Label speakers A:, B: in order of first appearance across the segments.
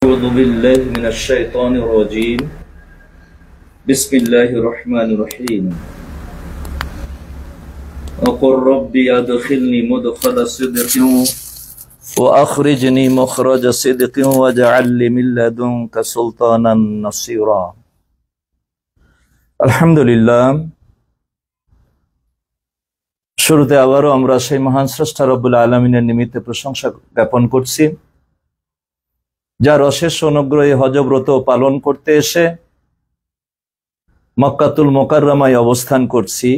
A: أعوذ بالله من الشيطان الرجيم بسم الله الرحمن الرحيم وقل ربي أدخلني مدخل صدق وأخرجني مخرج صدق واجعل لي من لدنك سلطانا نصيرا الحمد لله শুরুতে আবারও আমরা সেই মহান স্রষ্টা রব্বুল আলামিনের নিমিত্তে প্রশংসা জ্ঞাপন করছি, যার অশেষ অনুগ্রহে হজ ব্রত পালন করতে এসে মক্কাতুল মুকাররমায় অবস্থান করছি।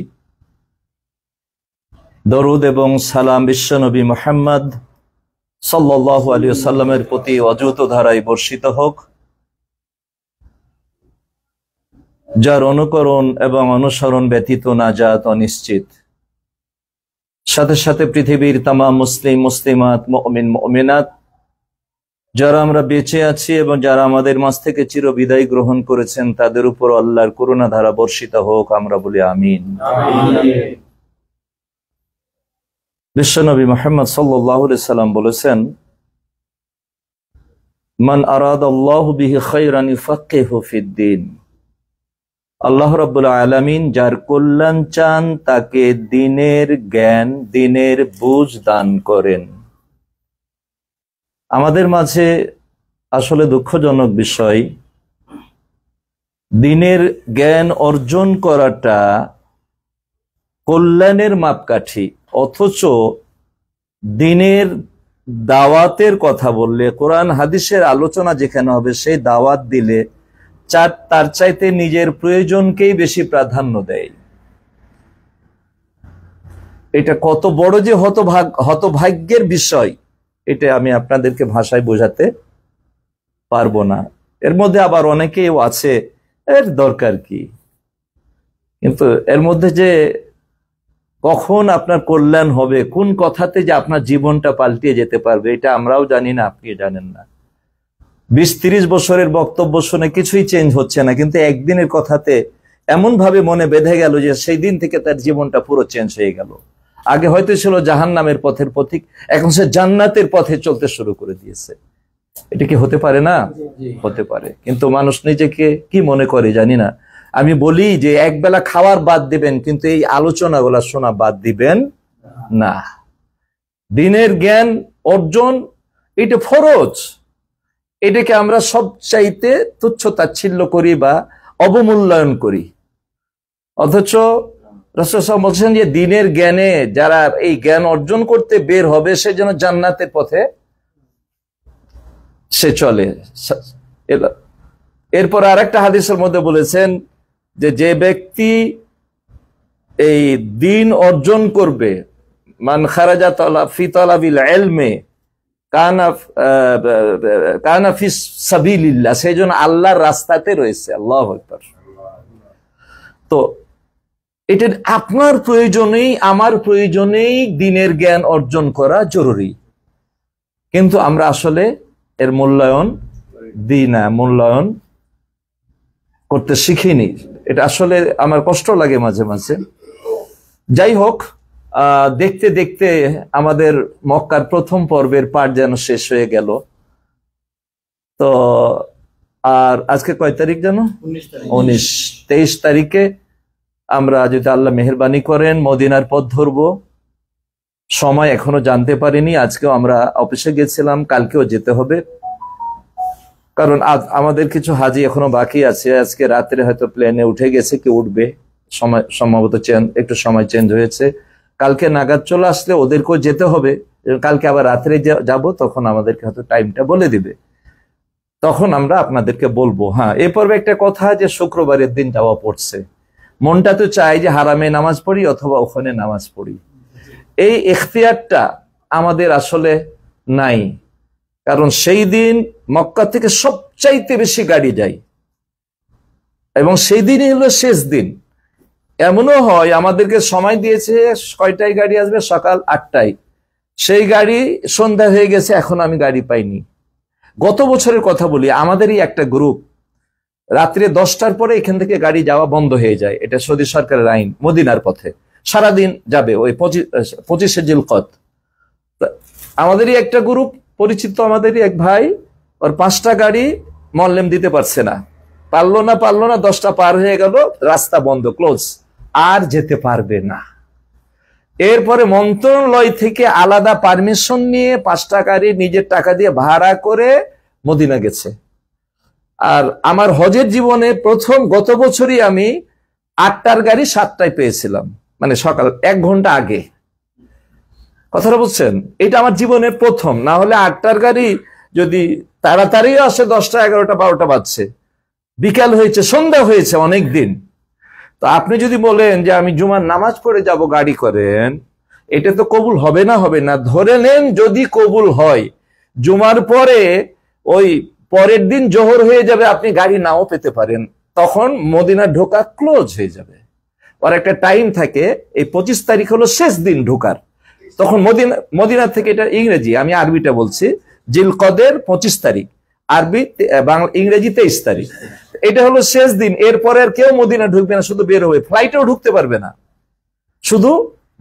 A: দরুদ এবং সালাম বিশ্বনবী মুহাম্মদ সাল্লাল্লাহু আলাইহি ওয়াসাল্লামের প্রতি অযুত ধারায় বর্ষিত হোক, যার অনুকরণ এবং অনুসরণ ব্যতীত নাজাত অনিশ্চিত। সাথে সাথে পৃথিবীর তামাম মুসলিম মুসলিমাত মুমিন মুমিনাত যারা আমরা বেঁচে আছি এবং যারা আমাদের মাঝ থেকে চিরবিদায় গ্রহণ করেছেন, তাদের উপর আল্লাহর করুণা ধারা বর্ষিত হোক, আমরা বলি আমিন। বিশ্বনবী মুহাম্মদ সাল্লাল্লাহু আলাইহি সাল্লাম বলেছেন, মান আরাদাল্লাহু বিহি খায়রান ইউফাক্কিহু ফিদ্দীন। আল্লাহ রাব্বুল আলামিন যার কল্যাণ চান তাকে দ্বীনের জ্ঞান, দ্বীনের বুঝ দান করেন। আমাদের মাঝে আসলে দুঃখজনক বিষয়, দ্বীনের জ্ঞান অর্জন করাটা কল্যাণের মাপকাঠি, অথচ দ্বীনের দাওয়াতের কথা বললে, কোরআন হাদিসের আলোচনা যেখানে হবে, সেই দাওয়াত দিলে তার চাইতে নিজের প্রয়োজনকেই বেশি প্রাধান্য দেয়। এটা কত বড় যে হতভাগ্যের বিষয়, এটা আমি আপনাদেরকে ভাষায় বোঝাতে পারবো না। এর মধ্যে আবার অনেকেও আছে, এর দরকার কি, কিন্তু এর মধ্যে যে কখন আপনার কল্যাণ হবে, কোন কথাতে যে আপনার জীবনটা পাল্টিয়ে যেতে পারবে, এটা আমরাও জানি না, আপনি জানেন না। 20-30 বছরের বক্তব্য শুনে কিছুই চেঞ্জ হচ্ছে না, কিন্তু একদিনের কথাতে এমন ভাবে মনে বেঁধে গেল যে সেই দিন থেকে তার জীবনটা পুরো চেঞ্জ হয়ে গেল। আগে হয়তো ছিল জাহান্নামের পথের পথিক, এখন সে জান্নাতের পথে চলতে শুরু করে দিয়েছে। এটা কি হতে পারে না? হতে পারে, কিন্তু মানুষ নিজেকে কি মনে করে জানি না। আমি বলি যে একবেলা খাওয়ার বাদ দিবেন, কিন্তু এই আলোচনাগুলো শোনা বাদ দিবেন না। দ্বীনের জ্ঞান অর্জন এটা ফরজ, এটাকে আমরা সবচাইতে তুচ্ছ তাচ্ছিল্য করি বা অবমূল্যায়ন করি। অথচ রাসূল সাল্লাল্লাহু আলাইহি ওয়াসাল্লাম বলছেন যে দ্বীনের জ্ঞানে যারা এই জ্ঞান অর্জন করতে বের হবে, সে যেন জান্নাতের পথে সে চলে। এরপর আরেকটা হাদিসের মধ্যে বলেছেন যে যে ব্যক্তি এই দ্বীন অর্জন করবে, মান খারাজা ফি তালাবিল ইলমি কানা ফি সাবিলিল্লাহ, সেই জন্য আল্লাহর রাস্তাতে রয়েছে। আল্লাহু আকবার। তো এটা আপনার প্রয়োজনেই আমার প্রয়োজনেই দ্বীনের জ্ঞান অর্জন করা জরুরি, কিন্তু আমরা আসলে এর মূল্যায়ন দিই না, মূল্যায়ন করতে শিখিনি। এটা আসলে আমার কষ্ট লাগে মাঝে মাঝে। যাই হোক, দেখতে দেখতে আমাদের মক্কার প্রথম পর্বের পাঠ যেন শেষ হয়ে গেল। তো আর আজকে কয় তারিখ যেন? 23 তারিখে আমরা যদি আল্লাহ মেহেরবানি করেন মদিনার পথ ধরবো। সময় এখনো জানতে পারিনি, আজকেও আমরা অফিসে গেছিলাম, কালকেও যেতে হবে, কারণ আজ আমাদের কিছু হাজি এখনো বাকি আছে। আজকে রাত্রে হয়তো প্লেনে উঠে গেছে, কি উঠবে, সময় সম্ভবত একটু সময় চেঞ্জ হয়েছে। কালকে নাগাদ চলে আসলে ওদেরকেও যেতে হবে, কালকে আবার রাত্রে যাব, তখন আমাদেরকে হয়তো টাইমটা বলে দিবে, তখন আমরা আপনাদেরকে বলবো। হ্যাঁ, এ পর্বে একটা কথা, যে শুক্রবারের দিন যাওয়া পড়ছে, মনটা তো চাই যে হারামে নামাজ পড়ি অথবা ওখানে নামাজ পড়ি। এই ইখতিয়ারটা আমাদের আসলে নাই, কারণ সেই দিন মক্কা থেকে সবচাইতে বেশি গাড়ি যায় এবং সেই দিনই হলো শেষ দিন। এমনও হয় আমাদেরকে সময় দিয়েছে কয়টায় গাড়ি আসবে, সকাল 8টায়, সেই গাড়ি সন্ধ্যা হয়ে গেছে, এখন আমি গাড়ি পাইনি। গত বছরের কথা বলি, আমাদেরই একটা গ্রুপ রাত্রে 10টার পরে এখান থেকে গাড়ি যাওয়া বন্ধ হয়ে যায়। এটা সৌদি সরকারের আইন, মদিনার পথে সারাদিন যাবে, ওই 25শে জিলকদ। আমাদেরই একটা গ্রুপ পরিচিত, আমাদেরই এক ভাই ওর 5টা গাড়ি মল্লেম দিতে পারছে না, পারলো না 10টা পার হয়ে গেল, রাস্তা বন্ধ, ক্লোজ, আর যেতে পারবে না। এরপরে মন্ত্রণালয় থেকে আলাদা পারমিশন নিয়ে 5টা গাড়ি নিজের টাকা দিয়ে ভাড়া করে মদিনা গেছে। আর আমার হজের জীবনে প্রথম গত বছরই আমি 8টার গাড়ি 7টায় পেয়েছিলাম, মানে সকাল 1 ঘন্টা আগে। কথাটা বুঝছেন? এটা আমার জীবনের প্রথম। না হলে 8টার গাড়ি যদি তাড়াতাড়ি আসে 10টা 11টা 12টা বাজছে, বিকাল হয়েছে, সন্ধ্যা হয়েছে অনেক দিন। তো আপনি যদি বলেন যে আমি জুমার নামাজ পড়ে যাব গাড়ি করেন, এটা তো কবুল হবে না। ধরে নেন যদি কবুল হয়, জুমার পরে ওই পরের দিন জোহর হয়ে যাবে, আপনি গাড়ি নাও পেতে পারেন, তখন মদিনা ঢোকা ক্লোজ হয়ে যাবে। আর একটা টাইম থাকে, এই 25 তারিখ হলো শেষ দিন ঢোকার, তখন মদিনা থেকে, এটা ইংরেজি, আমি আরবিটা বলছি, জিলকদের 25 তারিখ, আরবি ইংরেজি 23 তারিখ, এটা হলো শেষ দিন। এরপরে আর কেউ মদিনা ঢুকবে না, শুধু বের হবে, ফ্লাইটেও ঢুকতে পারবে না, শুধু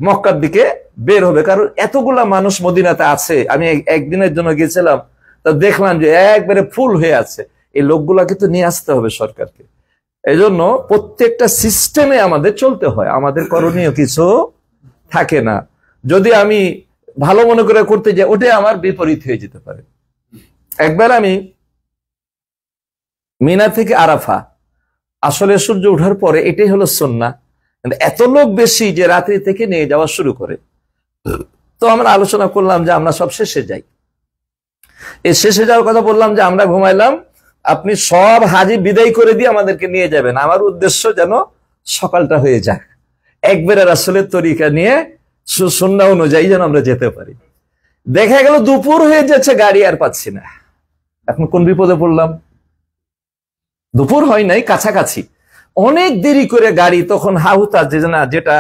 A: মক্কার দিকে বের হবে। কারণ এতগুলা মানুষ মদিনাতে আছে। আমি একদিনের জন্য গেছিলাম, তা দেখলাম যে একবারে ফুল হয়ে আছে। এই লোকগুলাকে তো নিয়ে আসতে হবে সরকারকে। এই জন্য প্রত্যেকটা সিস্টেমে আমাদের চলতে হয়, আমাদের করণীয় কিছু থাকে না। যদি আমি ভালো মনে করে করতে যাই, ওটা আমার বিপরীত হয়ে যেতে পারে। একবার আমি মিনা থেকে আরাফা, আসলে সূর্য ওঠার পরে, এটাই হলো সুন্নাহ, কিন্তু এত লোক বেশি যে রাত্রি থেকে নিয়ে যাওয়া শুরু করে। তো আমরা আলোচনা করলাম যে আমরা সব শেষে যাই। এই শেষে যাওয়ার কথা বললাম যে আমরা ঘুমাইলাম, আপনি সব হাজি বিদায় করে দিয়ে আমাদেরকে নিয়ে যাবেন। আমার উদ্দেশ্য যেন সকালটা হয়ে যায়, একবারে রাসূলের তরিকা নিয়ে সুন্নাহ অনুযায়ী যেন আমরা যেতে পারি। দেখা গেল দুপুর হয়ে যাচ্ছে, গাড়ি আর পাচ্ছি না। এখন কোন বিপদে পড়লাম? দুপুর হয় নাই, কাছাকাছি, অনেক দেরি করে গাড়ি, তখন হাহুতা যেটা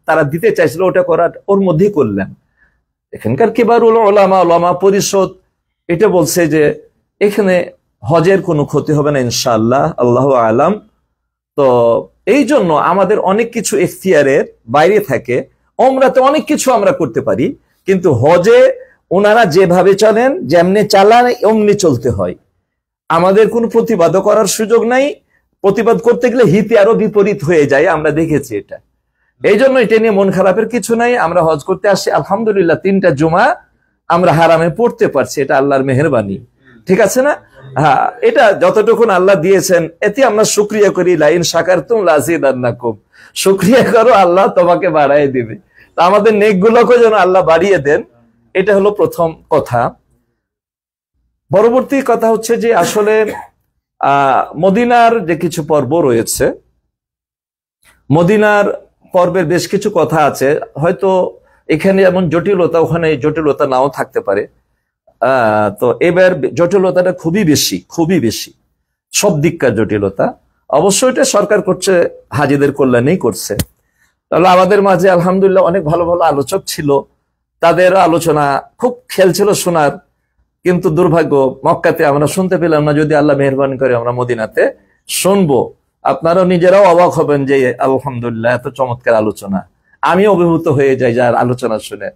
A: তারা দিতে চাইছিল ওটা করার ওর মধ্যেই করলেন। এখানকার কিবারুল উলামা পরিষদ এটা বলছে যে এখানে হজের কোনো ক্ষতি হবে না ইনশাআল্লাহ, আল্লাহু আলাম। তো এই জন্য আমাদের অনেক কিছু ইখতিয়ারের বাইরে থাকে। ওমরাতে অনেক কিছু আমরা করতে পারি, কিন্তু হজে ওনারা যেভাবে চলেন, যেমনি চালান, অমনি চলতে হয়। আমাদের কোনো প্রতিবাদও করার সুযোগ নাই। প্রতিবাদ করতে গেলে হিতে আরো বিপরীত হয়ে যায়, আমরা দেখেছি এটা। এই জন্য এটা নিয়ে মন খারাপের কিছু নাই। আমরা হজ করতে আসছি, আলহামদুলিল্লাহ 3টা জুমা আমরা হারামে পড়তে পারছি, এটা আল্লাহর মেহেরবানি, ঠিক আছে না? হ্যাঁ, এটা যতটুকুন আল্লাহ দিয়েছেন এতে আমরা শুকরিয়া করি। লাইন শাকারতুম লাযিদান্নাকুম, শুকরিয়া করো, আল্লাহ তোমাকে বাড়ায় দিবে। তো আমাদের নেকগুলোকে যেন আল্লাহ বাড়িয়ে দেন, এটা হলো প্রথম কথা। পরবর্তী কথা হচ্ছে যে আসলে মদিনার যে কিছু পর্ব রয়েছে, মদিনার পর্বের বেশ কিছু কথা আছে, হয়তো এখানে যেমন জটিলতা, ওখানে জটিলতা নাও থাকতে পারে। তো এবার জটিলতাটা খুবই বেশি, সব দিককার জটিলতা। অবশ্যই এটা সরকার করছে, হাজিদের কল্যাণেই করছে। তাহলে আমাদের মাঝে আলহামদুলিল্লাহ অনেক ভালো ভালো আলোচক ছিল, তাদের আলোচনা খুব খেয়াল ছিল শোনার। কিন্তু দুর্ভাগ্য, মক্কাতে আমরা শুনতে পেলাম না। যদি আল্লাহ মেহেরবানি করে আমরা মদিনাতে শুনবো। আপনারাও নিজেরাও অবাক হবেন যে আলহামদুলিল্লাহ এত চমৎকার আলোচনা। আমি অভিভূত হয়ে যাই যার আলোচনা শুনে।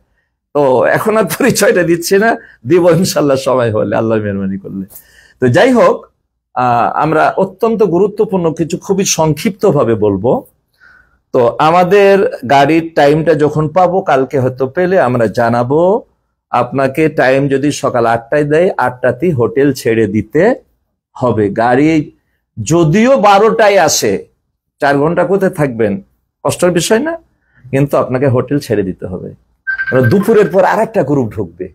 A: তো এখন আর পরিচয়টা দিচ্ছি না, দিব ইনশাল্লাহ সময় হলে, আল্লাহ মেহেরবানি করলে। তো যাই হোক, আমরা অত্যন্ত গুরুত্বপূর্ণ কিছু খুবই সংক্ষিপ্ত ভাবে বলবো। তো আমাদের গাড়ির টাইমটা যখন পাবো, কালকে হয়তো পেলে আমরা জানাবো আপনাকে। টাইম যদি সকাল 8টায় দেয়, 8টাতেই হোটেল ছেড়ে দিতে হবে। গাড়ি যদিও 12টায় আসে, 4 ঘন্টা কোথায় থাকবেন, কষ্টের বিষয় না, কিন্তু আপনাকে হোটেল ছেড়ে দিতে হবে। দুপুরের পর আরেকটা গ্রুপ ঢুকবে,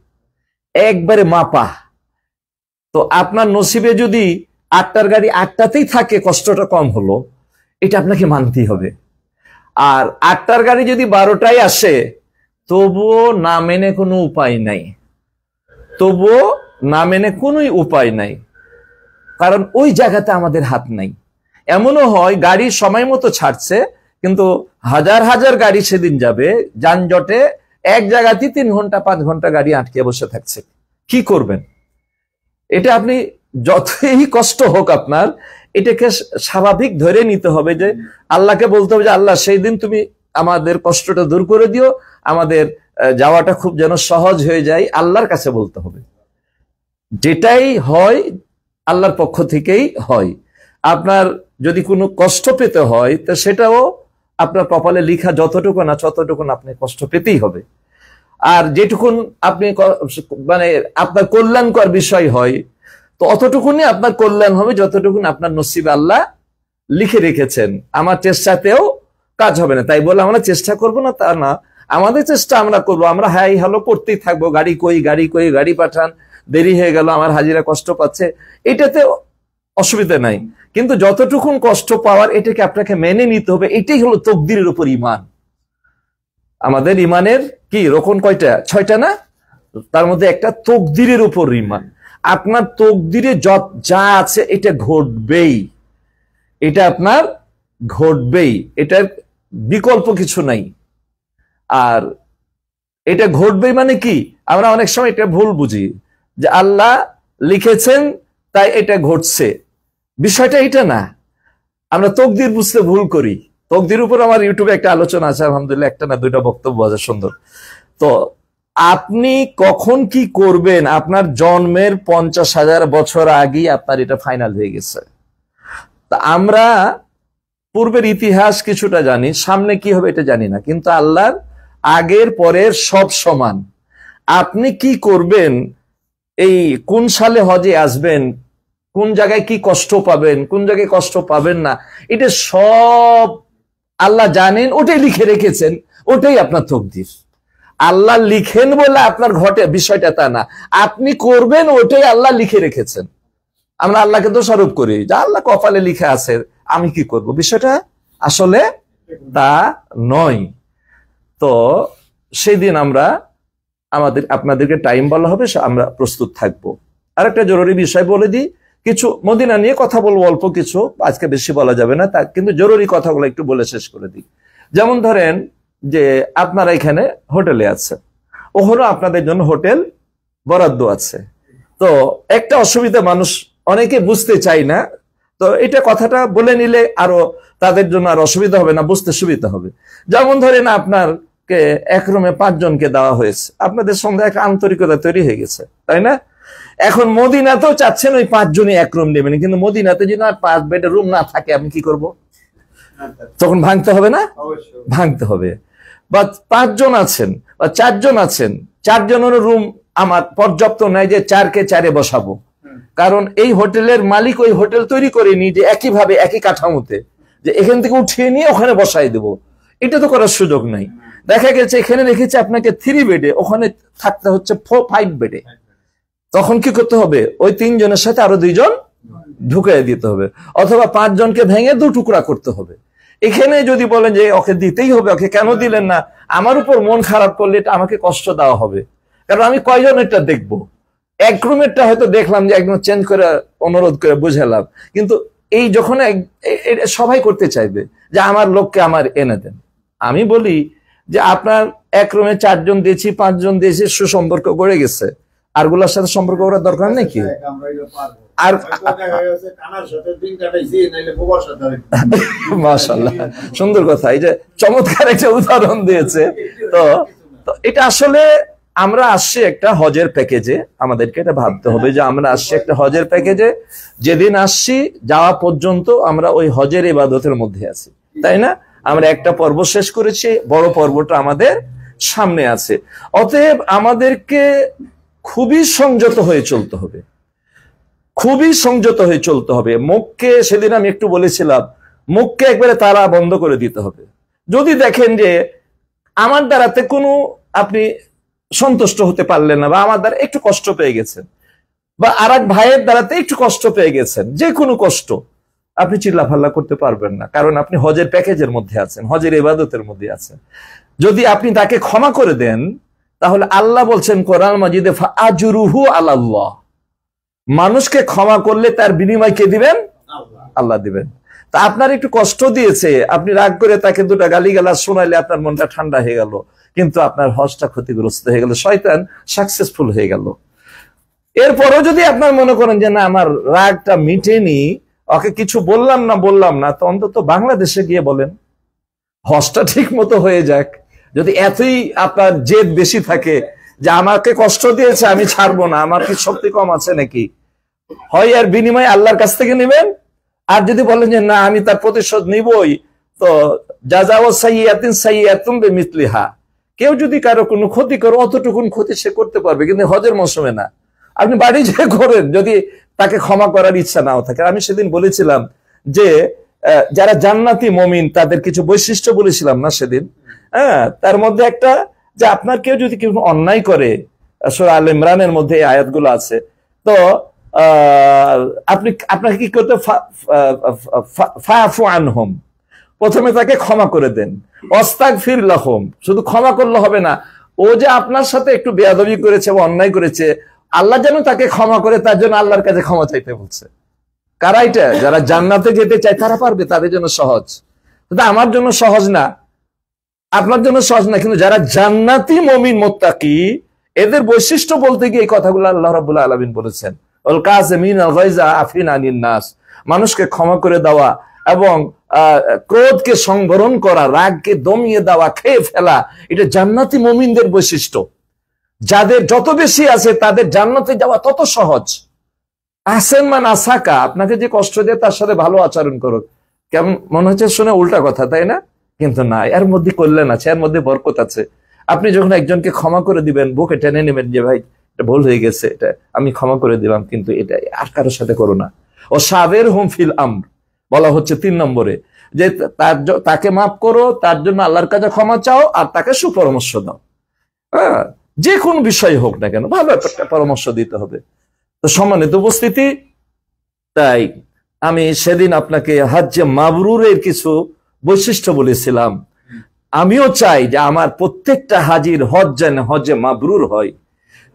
A: একবারে মাপা। তো আপনার নসিবে যদি 8টার গাড়ি 8টাতেই থাকে, কষ্টটা কম হলো, এটা আপনাকে মানতেই হবে। আর 8টার গাড়ি যদি 12টায় আসে, তবুও না মেনে কোনো উপায় নাই, কারণ ওই জায়গাতে আমাদের হাত নাই। এমনও হয় গাড়ি সময় মতো ছাড়ছে, কিন্তু হাজার গাড়ি সেদিন যাবে যানজটে, এক জায়গাতেই 3 ঘন্টা 5 ঘন্টা গাড়ি আটকে বসে থাকছে। কি করবেন? এটা আপনি যতই কষ্ট হোক আপনার, এটাকে স্বাভাবিক ধরে নিতে হবে, যে আল্লাহকে বলতে হবে যে আল্লাহ সেই দিন তুমি আমাদের কষ্টটা দূর করে দিও, আমাদের যাওয়াটা খুব যেন সহজ হয়ে যায়, আল্লাহর কাছে বলতে হবে। যেটাই হয় আল্লাহর পক্ষ থেকেই হয়। আপনার যদি কোনো কষ্ট পেতে হয় তো সেটাও আপনার কপালে লিখা যতটুকু না ততটুকুন আপনি কষ্ট পেতেই হবে। আর যেটুকুন আপনি মানে আপনার কল্যাণকর বিষয় হয় তো অতটুকুনি আপনার কল্যাণ হবে যতটুকুন আপনার নসিবে আল্লাহ লিখে রেখেছেন। আমার চেষ্টাতেও কাজ হবে না, তাই বলে আমরা চেষ্টা করব না তা না, আমাদের চেষ্টা আমরা করবো। আমরা হাই হ্যালো করতেই থাকবো, গাড়ি কই গাড়ি কই, গাড়ি পাঠান, দেরি হয়ে গেল, আমার হাজিরা কষ্ট পাচ্ছে, এটাতে অসুবিধা নাই। কিন্তু যতটুকুন কষ্ট পাওয়ার এটাকে আপনাকে মেনে নিতে হবে। এটাই হলো তকদিরের উপর ইমান। আমাদের ইমানের কি রকম কয়টা? 6টা না? তার মধ্যে একটা তকদিরের উপর ইমান। আপনার তকদিরে যা আছে এটা ঘটবেই, এটা আপনার ঘটবেই, এটার বিকল্প কিছু নাই। আর এটা ঘটবেই মানে কি, আমরা অনেক সময় এটা ভুল বুঝি যে আল্লাহ লিখেছেন তাই এটা ঘটছে। বিষয়টা এটা না, আমরা তকদির বুঝতে ভুল করি। তকদির উপর আমার ইউটিউবে একটা আলোচনা আছে, আলহামদুলিল্লাহ, একটা না 2টা বক্তব্য আছে সুন্দর। তো আপনি কখন কি করবেন আপনার জন্মের 50,000 বছর আগেই আপনার এটা ফাইনাল হয়ে গেছে। তা আমরা পূর্বের ইতিহাস কিছুটা জানি, সামনে কি হবে এটা জানি না, কিন্তু আল্লাহর আগের পরের সব সমান। আপনি কি করবেন, এই কোন সালে হজে আসবেন, কোন জায়গায় কি কষ্ট পাবেন, কোন জায়গায় কষ্ট পাবেন না, এটা সব আল্লাহ জানেন, ওটাই লিখে রেখেছেন, ওটাই আপনার তকদির। আল্লাহ লিখেন বলে আপনার ঘটে বিষয়টা তা না, আপনি করবেন ওটাই আল্লাহ লিখে রেখেছেন। আমরা আল্লাহকে দোষারোপ করি যে আল্লাহ কপালে লিখে আছে, আমি কি করব, বিষয়টা আসলে তা নয়। তো সেই দিন আমরা আপনাদেরকে টাইম বলা হবে, আমরা প্রস্তুত থাকবো। আর একটা জরুরি বিষয় বলে দিই, কিছু মদিনা নিয়ে কথা বলবো, অল্প কিছু, আজকে বেশি বলা যাবে না, তা কিন্তু জরুরি কথাগুলো একটু বলে শেষ করে দিই। যেমন ধরেন যে আপনারা এখানে হোটেলে আছেন, ওখানেও আপনাদের জন্য হোটেল বরাদ্দ আছে। তো একটা অসুবিধা মানুষ অনেকে বুঝতে চায় না, তো এটা কথাটা বলে নিলে আরো তাদের জন্য আর অসুবিধা হবে না, বুঝতে সুবিধা হবে। যেমন ধরেন আপনারকে এক রুমে 5 জনকে দেওয়া হয়েছে, আপনাদের সঙ্গে একটা আন্তরিকতা তৈরি হয়ে গেছে, তাই না? এখন মদিনাতেও চাচ্ছেন ওই 5 জনই এক রুম নেবেন, কিন্তু মদিনাতে যদি আর 5 বেডের রুম না থাকে আপনি কি করব? তখন ভাঙতে হবে না? ভাঙতে হবে। বা 5 জন আছেন বা 4 জন আছেন, 4 জনের রুম আমার পর্যাপ্ত নাই যে 4কে 4-এ বসাবো, কারণ এই হোটেলের মালিক ওই হোটেল তৈরি করেনি যে একইভাবে একই কাঠামোতে যে এখান থেকে উঠিয়ে নিয়ে ওখানে বসাই দেবো, এটা তো করার সুযোগ নাই। দেখা গেছে এখানে রেখেছে আপনাকে 3 বেডে, ওখানে থাকতে হচ্ছে 5 বেডে, তখন কি করতে হবে? ওই 3 জনের সাথে আরো 2 জন ঢুকিয়ে দিতে হবে, অথবা 5 জনকে ভেঙে 2 টুকরা করতে হবে। এখানে যদি বলেন যে ওকে দিতেই হবে, ওকে কেন দিলেন না, আমার উপর মন খারাপ করলে এটা আমাকে কষ্ট দেওয়া হবে, কারণ আমি কয়জনেরটা দেখবো? এক রুমেরটা হয়তো দেখলাম যে একদম চেঞ্জ করে অনুরোধ করে বুঝালাম, কিন্তু এই যখন সবাই করতে চাইবে যে আমার লোককে আমার এনে দেন। আমি বলি যে আপনার এক রুমে 4 জন দিয়েছি, 5 জন দিয়েছি, সুসম্পর্ক গড়ে গেছে, আরগুলোর সাথে সম্পর্ক করার দরকার নেই কি? আর মাশাআল্লাহ, সুন্দর কথা, এই যে চমৎকার একটা উদাহরণ দিয়েছে। তো এটা আসলে আমরা আসছি একটা হজের প্যাকেজে, আমাদেরকে এটা ভাবতে হবে যে আমরা আসছি একটা হজের প্যাকেজে, যেদিন আসছি যাওয়া পর্যন্ত আমরা ওই হজের ইবাদতের মধ্যে আছি, তাই না? আমরা একটা পর্ব শেষ করেছি, বড় পর্বটা আমাদের সামনে আছে। অতএব আমাদেরকে খুবই সংযত হয়ে চলতে হবে, খুবই সংযত হয়ে চলতে হবে। মুখকে, সেদিন আমি একটু বলেছিলাম, মুখকে একবারে তালা বন্ধ করে দিতে হবে। যদি দেখেন যে আমার দ্বারাতে কোনো আপনি সন্তুষ্ট হতে পারলেন না, বা আমার দ্বারা একটু কষ্ট পেয়ে গেছেন, বা আর এক ভাইয়ের দ্বারাতে একটু কষ্ট পেয়ে গেছেন, যে কোনো কষ্ট, আপনি চিল্লাফাল্লা করতে পারবেন না, কারণ আপনি হজের প্যাকেজের মধ্যে আছেন, হজের ইবাদতের মধ্যে আছেন। যদি আপনি তাকে ক্ষমা করে দেন, তাহলে আল্লাহ বলছেন কোরআন মাজিদে, ফাআজরুহু আলাল্লাহ, মানুষকে ক্ষমা করলে তার বিনিময় কে দিবেন? আল্লাহ দিবেন। তা আপনার একটু কষ্ট দিয়েছে, আপনি রাগ করে তাকে 2টা গালিগালাজ শোনাইলে আপনার মনটা ঠান্ডা হয়ে গেল, কিন্তু আপনার হজটা ক্ষতিগ্রস্ত হয়ে গেল, শয়তান সাকসেসফুল হয়ে গেল। এরপরও যদি আপনার মনে করেন যে না, আমার রাগটা মিটেনি, ওকে কিছু বললাম না, তো অন্তত বাংলাদেশে গিয়ে বলেন, হজটা ঠিক মতো হয়ে যাক। যদি এতই আপনার জেদ বেশি থাকে যে আমাকে কষ্ট দিয়েছে আমি ছাড়বো না, আমার কি শক্তি কম আছে নাকি? হয় এর বিনিময়ে আল্লাহর কাছ থেকে নেবেন, আর যদি বলেন যে না আমি তার প্রতিশোধ নিবই, তো জাযাউ সাইয়্যাতিন সাইয়্যাতুন বিমিসলিহা, কেউ যদি কারো কোনো ক্ষতি করে অতটুকুন ক্ষতি সে করতে পারবে, কিন্তু হজের মৌসুমে না। আপনি বাড়ি যে করেন যদি তাকে ক্ষমা করার ইচ্ছা নাও থাকে। আমি সেদিন বলেছিলাম যে যারা জান্নাতি মুমিন তাদের কিছু বৈশিষ্ট্য বলেছিলাম না সেদিন, হ্যাঁ, তার মধ্যে একটা যে আপনার কেউ যদি কেউ অন্যায় করে, সূরা আল ইমরানের মধ্যে এই আয়াতগুলো আছে, তো আপনাকে কি করতে, ফাফু আনহুম, প্রথমে তাকে ক্ষমা করে দেন, ওয়াস্তাগফির লাহুম, শুধু ক্ষমা করলে হবে না, ও যে আপনার সাথে একটু বেয়াদবি করেছে বা অন্যায় করেছে, আল্লাহ যেন তাকে ক্ষমা করে, তার জন্য আল্লাহর কাছে ক্ষমা চাইতে বলছে। কারা এটা? যারা জান্নাতে যেতে চায় তারা পারবে, তাদের জন্য সহজ। কিন্তু আমার জন্য সহজ না, আপনার জন্য সহজ না, কিন্তু যারা জান্নাতি মুমিন মুত্তাকি, এদের বৈশিষ্ট্য বলতে গিয়ে এই কথাগুলো আল্লাহ রাব্বুল আলামিন বলেছেন, ওয়াল কাযিমিনাল গায়যা আফিনা আনিন নাস, মানুষকে ক্ষমা করে দেওয়া এবং ক্রোধকে সংবরণ করা, রাগকে দমিয়ে দেওয়া, খেয়ে ফেলা, এটা জান্নাতি মুমিনদের বৈশিষ্ট্য। যাদের যত বেশি আছে তাদের জান্নাতে যাওয়া তত সহজ। আহসান মান আসাকা, আপনাকে যে কষ্ট দেয় তার সাথে ভালো আচরণ করো। কেমন মনে হচ্ছে শুনে উল্টা কথা, তাই না? কিন্তু না, এর মধ্যে কল্যাণ আছে, এর মধ্যে বরকত আছে। আপনি যখন একজনকে ক্ষমা করে দিবেন, বুকে টেনে নেবেন যে ভাই এটা ভুল হয়ে গেছে, এটা আমি ক্ষমা করে দিলাম, কিন্তু এটা আর কারোর সাথে করো না। ও সাবের হুম ফিল আমর বলা হচ্ছে 3 নম্বরে, যে তাকে মাফ করো, তার জন্য আল্লাহর কাছে ক্ষমা চাও, আর তাকে সুপরামর্শ দাও। হ্যাঁ, যে কোন বিষয় হোক না কেন ভালো একটা পরামর্শ দিতে হবে। তো সম্মানিত উপস্থিতি, তাই আমি সেদিন আপনাকে হজ্জে মাবরুরের কিছু বৈশিষ্ট্য বলেছিলাম। আমিও চাই যে আমার প্রত্যেকটা হাজির হজ যেন হজ্জে মাবরুর হয়।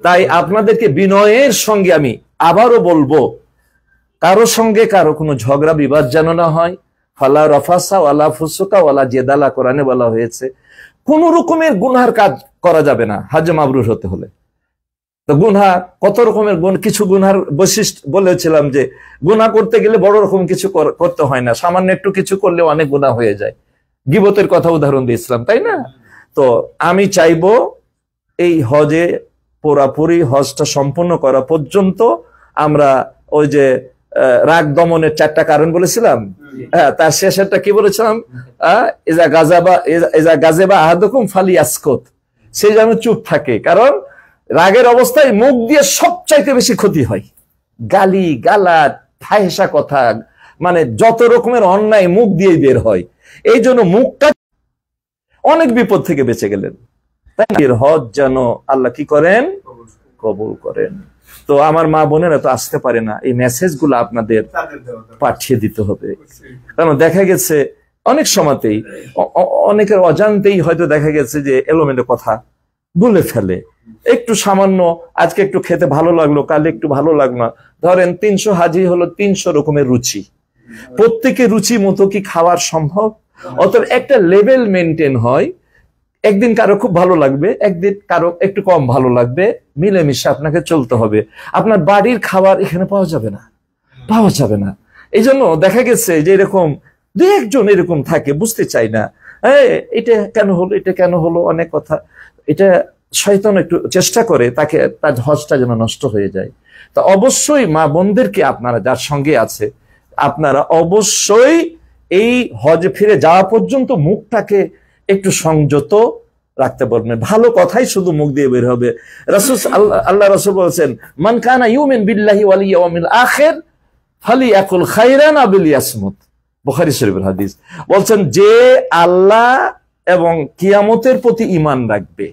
A: তাই আপনাদেরকে বিনয়ের সঙ্গে আমি আবারও বলবো, কারো সঙ্গে কারো কোনো ঝগড়া বিবাদ যেন না হয়। ফালা রাফাসা ওয়ালা ফুসুকা ওয়ালা জেদালা, কোরআনে বলা হয়েছে। কোন রকমের গুনহার কাজ করা যাবে না হজ্জে মাবরুর হতে হলে। তো গুনহা কত রকমের কিছু গুনহার বৈশিষ্ট্য বলেছিলাম যে গুনাহ করতে গেলে বড় রকম কিছু করতে হয় না, সামান্য একটু কিছু করলে অনেক গুনাহ হয়ে যায়। গীবতের কথা উদাহরণ দিয়েছিলাম, তাই না? তো আমি চাইবো এই হজে পুরাপুরি হজটা সম্পূর্ণ করা পর্যন্ত আমরা ওই যে রাগ দমনের 4টা কারণ বলেছিলাম, হ্যাঁ, তার শেষেরটা কি বলেছিলাম, ইজা গাজেবা আহাদুকুম ফালিয়াসকুত, সে যেন চুপ থাকে। কারণ রাগের অবস্থায় মুখ দিয়ে সবচাইতে বেশি ক্ষতি হয়। গালি গালাজ, ফাহিশা কথা, মানে যত রকমের অন্যায় মুখ দিয়ে বের হয়। এই জন্য মুখটা, অনেক বিপদ থেকে বেঁচে গেলেন। তাই হজ যেন আল্লাহ কি করেন, কবুল করেন। তো আমার মা বোনেরা তো আসতে পারে না, এই মেসেজগুলো আপনাদের পাঠিয়ে দিতে হবে। কারণ দেখা গেছে অনেক সময়তেই অনেকের অজান্তেই হয়তো দেখা গেছে যে এলোমেলো কথা বলে ফেলে। একটু সামান্য, আজকে একটু খেতে ভালো লাগলো, কালে একটু ভালো লাগলো না। ধরেন 300 হাজি হলো 300 রকমের রুচি, প্রত্যেকের রুচি মতো কি খাওয়ার সম্ভব? অতএব একটা লেভেল মেনটেন হয়। একদিন কারো খুব ভালো লাগবে, একদিন কারো একটু কম ভালো লাগবে, মিলেমিশে আপনাকে চলতে হবে। আপনার বাড়ির খাবার এখানে পাওয়া যাবে না, পাওয়া যাবে না। এই জন্য দেখা গেছে যে এরকম 2-1 এরকম থাকে, বুঝতে চাই না, এটা কেন হলো, এটা কেন হলো, অনেক কথা। এটা শয়তান একটু চেষ্টা করে তাকে, তার হজটা যেন নষ্ট হয়ে যায়। তা অবশ্যই মা বোনদেরকে, আপনারা যার সঙ্গে আছে, আপনারা অবশ্যই এই হজে ফিরে যাওয়া পর্যন্ত মুখটাকে একটু সংযত রাখতে পারবেন। ভালো কথাই শুধু মুখ দিয়ে বের হবে। আল্লাহ রাসূল বলেছেন, মান কানা ইউমিন বিল্লাহি ওয়াল ইয়াউমিল আখির ফালিয়াকুল খায়রান আও লিয়াসমুত, বুখারী শরীফের হাদিস। বলছেন যে আল্লাহ এবং কিয়ামতের প্রতি ঈমান রাখবে,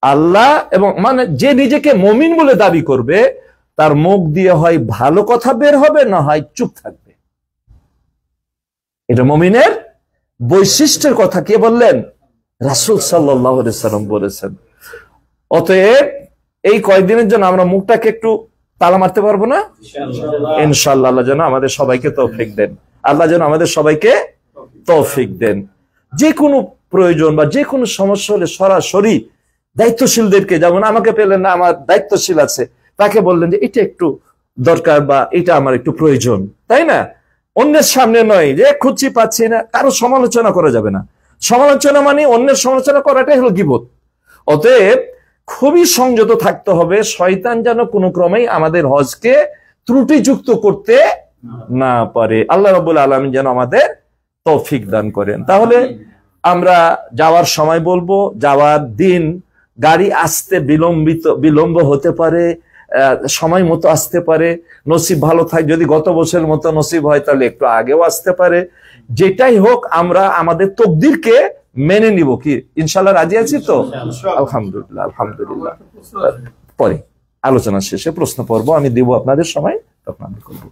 A: আল্লাহ এবং মানে যে নিজেকে মুমিন বলে দাবি করবে, তার মুখ দিয়ে হয় ভালো কথা বের হবে, না হয় চুপ থাকবে। এটা মুমিনের বৈশিষ্ট্যের কথা কে বললেন? রাসূল সাল্লাল্লাহু আলাইহি সাল্লাম বলেছেন। অতএব এই কয়েকদিনের জন্য আমরা মুখটাকে একটু তালা মারতে পারবো না? ইনশাআল্লাহ। আল্লাহ যেন আমাদের সবাইকে তৌফিক দেন, আল্লাহ যেন আমাদের সবাইকে তৌফিক দেন। যে কোনো প্রয়োজন বা যে কোনো সমস্যা হলে সরাসরি দায়িত্বশীলদেরকে, যেমন আমাকে পেলেন না, আমার দায়িত্বশীল আছে, তাকে বললেন যে এটা একটু দরকার বা এটা আমার একটু প্রয়োজন, তাই না? অন্যের সামনে নয় যে খুঁজছি পাচ্ছি না, কারো সমালোচনা করা যাবে না। সমালোচনা মানে অন্যের সমালোচনা করাটাই হলো গীবত। অতএব খুবই সংযত থাকতে হবে, শয়তান যেন কোনো ক্রমেই আমাদের হজকে ত্রুটিযুক্ত করতে না পারে। আল্লাহ রাব্বুল আলামিন যেন আমাদের তৌফিক দান করেন। তাহলে আমরা যাওয়ার সময় বলবো, যাওয়ার দিন গাড়ি আসতে বিলম্ব হতে পারে, সময় মতো আসতে পারে, নসিব ভালো থাকে, যদি গত বছরের মতো নসিব হয় তাহলে একটু আগেও আসতে পারে। যেটাই হোক আমরা আমাদের তকদিরকে মেনে নিব। কি ইনশাআল্লাহ রাজি আছি তো? আলহামদুলিল্লাহ, আলহামদুলিল্লাহ। পরে আলোচনা শেষে প্রশ্ন পর্ব আমি দিব আপনাদের সময়, তখন আমি করবো।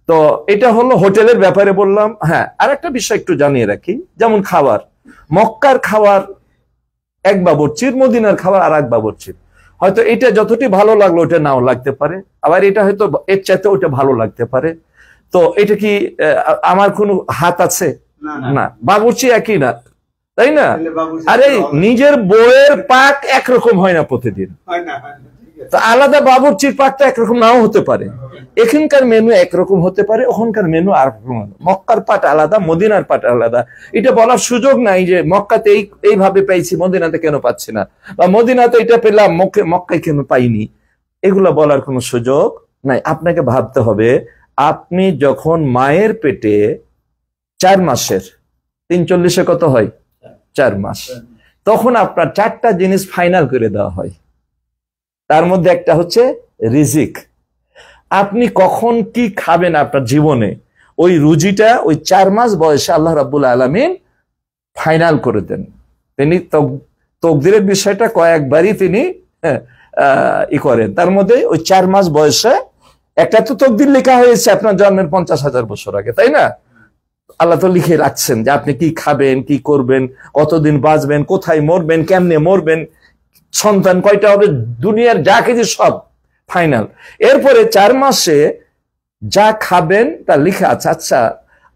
A: তো এটা হলো হোটেলের ব্যাপারে বললাম। হ্যাঁ, আর একটা বিষয় একটু জানিয়ে রাখি, যেমন খাবার, মক্কার খাবার এক বাবুর্চির, মদিনার খাবার আর এক বাবুর্চির। হয়তো এটা যতটি ভালো লাগলো ওটা নাও লাগতে পারে, আবার এটা হয়তো এর চাইতে ওটা ভালো লাগতে পারে। তো এটা কি আমার কোনো হাত আছে? না, বাবুর্চি একই না, তাই না? আরে নিজের বউয়ের পাক একরকম হয় না প্রতিদিন, তো আলাদা বাবুর্চির পাকটা একরকম নাও হতে পারে। এখানকার মেনু একরকম হতে পারে, ওখানকার মেনু আর রকম। মক্কার পাট আলাদা, মদিনার পাট আলাদা। এটা বলার সুযোগ নাই যে মক্কাতে এইভাবে পাইছি, মদিনাতে কেন পাচ্ছি না, বা মদিনাতে এটা পেলাম মক্কায় কেন পাইনি, এগুলো বলার কোনো সুযোগ নাই। আপনাকে ভাবতে হবে, আপনি যখন মায়ের পেটে 4 মাসের, 340-এ কত হয়? 4 মাস। তখন আপনার 4টা জিনিস ফাইনাল করে দেওয়া হয়। তার মধ্যে একটা হচ্ছে রিজিক। আপনি কখন কি খাবেন আপনার জীবনে, ওই রুজিটা ওই 4 মাস বয়সে আল্লাহ রাব্বুল আলামিন ফাইনাল করে দেন। তিনি তকদিরের বিষয়টা কয়েকবারই তিনি করেন। তার মধ্যে ওই 4 মাস বয়সে একটা তো তকদির লেখা হয়েছে আপনার জন্মের 50,000 বছর আগে, তাই না? আল্লাহ তো লিখে রাখছেন যে আপনি কি খাবেন, কি করবেন, কতদিন বাঁচবেন, কোথায় মরবেন, কেমনে মরবেন, সন্তান কয়টা হবে, দুনিয়ার যা কিছু সব ফাইনাল। এরপরে 4 মাসে যা খাবেন তা লিখা আছে। আচ্ছা,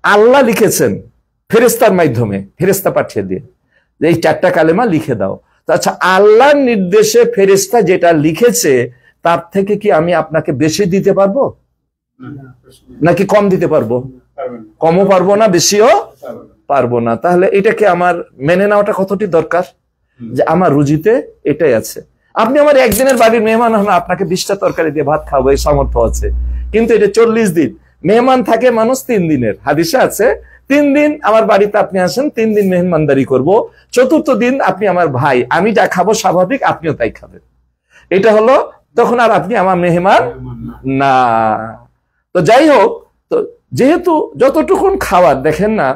A: আল্লাহ লিখেছেন ফেরেশতার মাধ্যমে, ফেরেশতা পাঠিয়ে দিয়ে যে এই 4টা কালেমা লিখে দাও। আচ্ছা, আল্লাহর নির্দেশে ফেরেশতা যেটা লিখেছে তার থেকে কি আমি আপনাকে বেশি দিতে পারবো নাকি কম দিতে পারবো? কমও পারবো না, বেশিও পারবো না। তাহলে এটাকে আমার মেনে নেওয়াটা কতটি দরকার, যে আমার রুজিতে এটাই আছে। আপনি আমার একদিনের বাড়ির মেহমান হন, আপনাকে 20টা তরকারি দিয়ে ভাত খাবো এই সামর্থ্য আছে, কিন্তু এটা 40 দিন মেহমান থাকে মানুষ 3 দিনের। হাদিসে আছে 3 দিন আমার বাড়িতে আপনি আসেন, 3 দিন মেহমানদারি করব, 4র্থ দিন আপনি আমার ভাই, আমি যা খাবো স্বাভাবিক আপনিও তাই খাবেন। এটা হলো তখন আর আপনি আমার মেহমান না। তো যাই হোক, তো যেহেতু যতটুকুন খাবার, দেখেন না,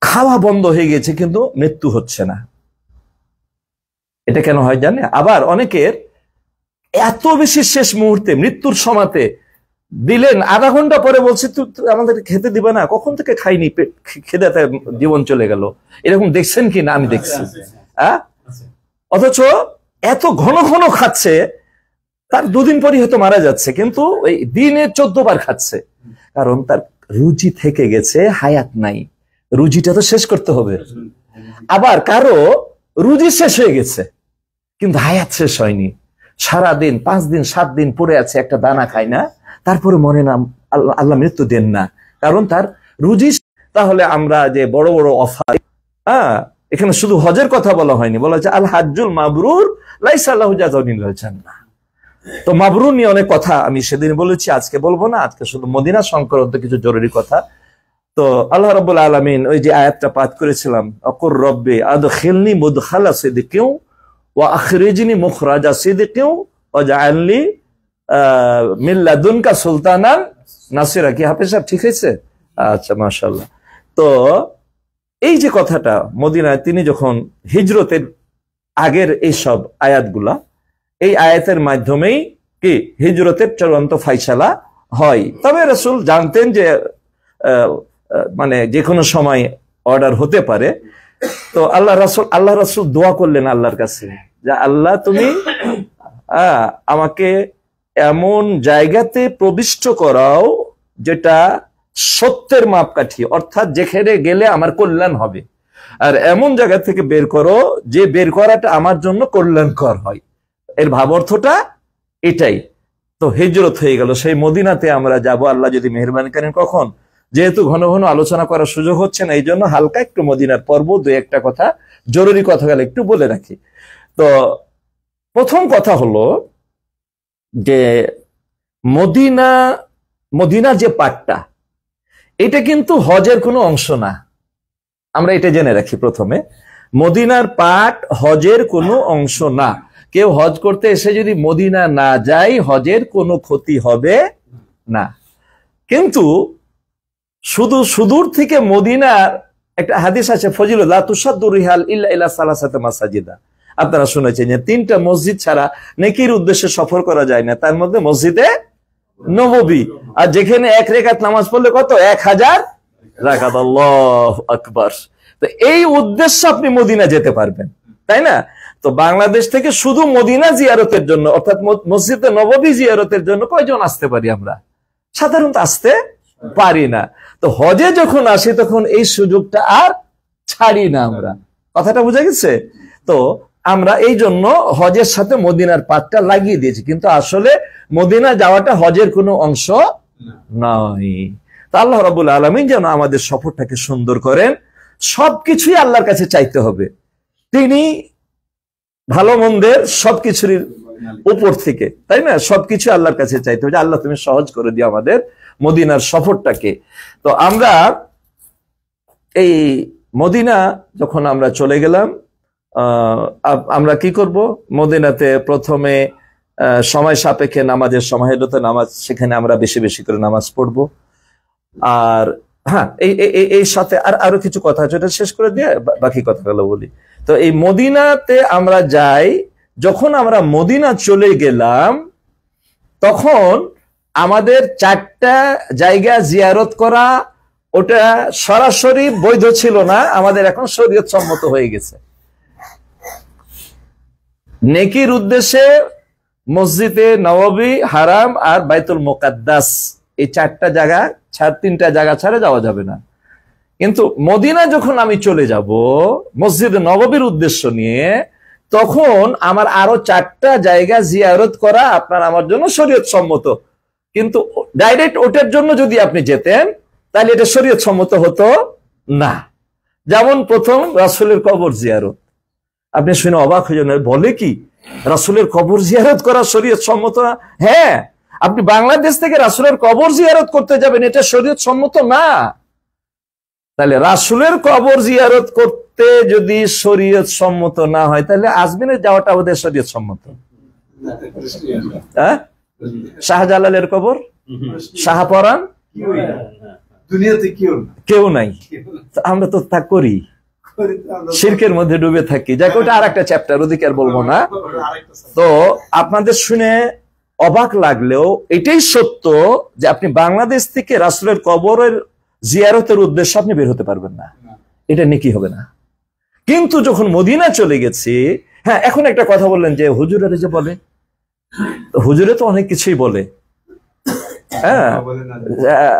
A: খাওয়া বন্ধ হয়ে গেছে কিন্তু মৃত্যু হচ্ছে না। এটা কেন হয় জানে? আবার অনেকের এত বেশি শেষ মুহূর্তে মৃত্যুর সময়তে দিলেন, আধা ঘন্টা পরে বলছে তুই আমাদের খেতে দিবে না, কখন থেকে খাইনি, খেতে জীবন চলে গেল। এরকম দেখছেন কি না? আমি দেখছি। অথচ এত ঘন ঘন খাচ্ছে, তার 2 দিন পরই হয়তো মারা যাচ্ছে, কিন্তু ওই দিনে 14 বার খাচ্ছে, কারণ তার রুচি থেকে গেছে, হায়াত নাই। রুজিটা তো শেষ করতে হবে। আবার কারো রুজি শেষ হয়ে গেছে কিন্তু হায়াত শেষ হয়নি, সারাদিন 5 দিন 7 দিন পড়ে আছে, একটা দানা খায় না, তারপরে মনে না আল্লাহ মৃত্যু দেন না, কারণ তার রুজি। তাহলে আমরা যে বড় বড় অফার, এখানে শুধু হজের কথা বলা হয়নি, বলা হচ্ছে আল হাজ্জুল মাবরুর লাইসা লাহু জাযাউন ইল্লাল জান্নাহ। তো মাবরুর নিয়ে অনেক কথা আমি সেদিন বলেছি, আজকে বলবো না, আজকে শুধু মদিনা সংক্রান্ত কিছু জরুরি কথা। তো আল্লাহ রাব্বুল আলামিন ওই যে আয়াতটা পাঠ করেছিলাম, আকুর রব্বি আদখিলনি মুদখালা সিদকিন ওয়া আখরিজনি মুখরাজা সিদকিন ওয়াজআলনি মিন লাদুনকা সুলতানান নাসিরা। কি হাফেজ সাহেব ঠিক হয়েছে? আচ্ছা, মাশাআল্লাহ। তো এই যে কথাটা মদিনায় তিনি যখন হিজরতের আগের এই সব আয়াতগুলা, এই আয়াতের মাধ্যমেই কি হিজরতের চূড়ান্ত ফাইসালা হয়। তবে রাসূল জানতেন যে মানে যে কোনো সময় অর্ডার হতে পারে। তো আল্লাহ রাসূল দোয়া করলেন আল্লাহর কাছে যে আল্লাহ তুমি আমাকে এমন জায়গাতে প্রবিষ্ট করাও যেটা সত্যের মাপকাঠি, অর্থাৎ যেখানে গেলে আমার কল্যাণ হবে, আর এমন জায়গা থেকে বের করো যে বের করাটা আমার জন্য কল্যাণকর হয়। এর ভাব অর্থটা এটাই। তো হিজরত হয়ে গেল, সেই মদিনাতে আমরা যাব, আল্লাহ যদি মেহেরবানি করেন। কখন? যেহেতু ঘন ঘন আলোচনা করার সুযোগ হচ্ছে না, এই জন্য হালকা একটু মদিনার পর্ব দুই একটা কথা, জরুরি কথা গেলে একটু বলে রাখি। তো প্রথম কথা হলো যে মদিনা যে পাঠটা, এটা কিন্তু হজের কোনো অংশ না। আমরা এটা জেনে রাখি প্রথমে, মদিনার পাঠ হজের কোনো অংশ না। কেউ হজ করতে এসে যদি মদিনা না যায়, হজের কোনো ক্ষতি হবে না। কিন্তু শুধু সুদূর থেকে মদিনার একটা হাদিস আছে, ফজিলত লা তুসাদ্দু রিহাল ইল্লা ইলা সালাসাতি মাসাজিদা। আপনারা শুনেছেন যে 3টা মসজিদ ছাড়া নেকির উদ্দেশ্যে সফর করা যায় না, তার মধ্যে মসজিদে নববী, আর যেখানে 1 রাকাত নামাজ পড়লে কত, 1000 রাকাত। আল্লাহু আকবার। তো এই উদ্দেশ্যে আপনি মদিনা যেতে পারবেন, তাই না? তো বাংলাদেশ থেকে শুধু মদিনা জিয়ারতের জন্য, অর্থাৎ মসজিদে নববী জিয়ারতের জন্য কয়জন আসতে পারি আমরা? সাধারণত আসতে পারি না। তো হজে যখন আসি তখন এই সুযোগটা আর ছাড়ি না আমরা। কথাটা বুঝা গেছে? তো আমরা এই জন্য হজের সাথে মদিনার পাঠটা লাগিয়ে দিয়েছি, কিন্তু আসলে মদিনা যাওয়াটা হজের কোনো অংশ নয়। তো আল্লাহ রাব্বুল আলামিন যেন আমাদের সফরটাকে সুন্দর করেন। সবকিছুই আল্লাহর কাছে চাইতে হবে, তিনি ভালো মন্দের সবকিছুর উপর থেকে, তাই না? সবকিছু আল্লাহর কাছে চাইতে হবে, আল্লাহ তুমি সহজ করে দিও আমাদের মদিনার সফরটাকে। তো আমরা এই মদিনা যখন আমরা চলে গেলাম, আমরা কি করব? মদিনাতে প্রথমে সময় সাপেক্ষে নামাজের সমাহিত নামাজ, সেখানে আমরা বেশি বেশি করে নামাজ পড়বো। আর হ্যাঁ, এই সাথে আরো কিছু কথা আছে, এটা শেষ করে দিয়ে বাকি কথাগুলো বলি। তো এই মদিনাতে আমরা যাই, যখন আমরা মদিনা চলে গেলাম তখন আমাদের 4টা জায়গা জিয়ারত করা, ওটা সরাসরি বৈধ ছিল না, আমাদের এখন শরীয়ত সম্মত হয়ে গেছে। নেকির উদ্দেশ্যে মসজিদে নববী, হারাম আর বাইতুল মুকাদ্দাস, এই 4টা জায়গা 3টা জায়গা ছাড়া যাওয়া যাবে না। কিন্তু মদিনা যখন আমি চলে যাব মসজিদে নববীর উদ্দেশ্য নিয়ে, তখন আমার আরো 4টা জায়গা জিয়ারত করা আপনার আমার জন্য শরীয়ত সম্মত। কিন্তু ডাইরেক্ট ওটার জন্য যদি আপনি যেতেন তাহলে এটা শরীয়ত সম্মত হতো না। যেমন প্রথম রাসূলের কবর জিয়ারত, আপনি শুনে অবাক হয়ে যাবেন, বলে কি রাসূলের কবর জিয়ারত করা শরীয়ত সম্মত না? হ্যাঁ, আপনি বাংলাদেশ থেকে রাসূলের কবর জিয়ারত করতে যাবেন, এটা শরীয়ত সম্মত না। তাহলে রাসূলের কবর জিয়ারত করতে যদি শরীয়ত সম্মত না হয়, তাহলে আজমিরে যাওয়াটা ওদের শরীয়ত সম্মত? হ্যাঁ, শাহজালালের কবর, শাহপরান, দুনিয়াতে কেউ নাই, আমরা তো তা করি, শিরকের মধ্যে ডুবে থাকি। যাক, ওটা আর একটা চ্যাপ্টার, ওদিকে আর বলবো না। তো আপনাদের শুনে অবাক লাগলেও এটাই সত্য যে আপনি বাংলাদেশ থেকে রাসূলের কবরের জিয়ারতের উদ্দেশ্যে আপনি বের হতে পারবেন না, এটা নেকি হবে না। কিন্তু যখন মদিনা চলে গেছি, হ্যাঁ, এখন একটা কথা বললেন যে হুজুরের যে বলে, হুজুরে তো অনেক কিছুই বলে। হ্যাঁ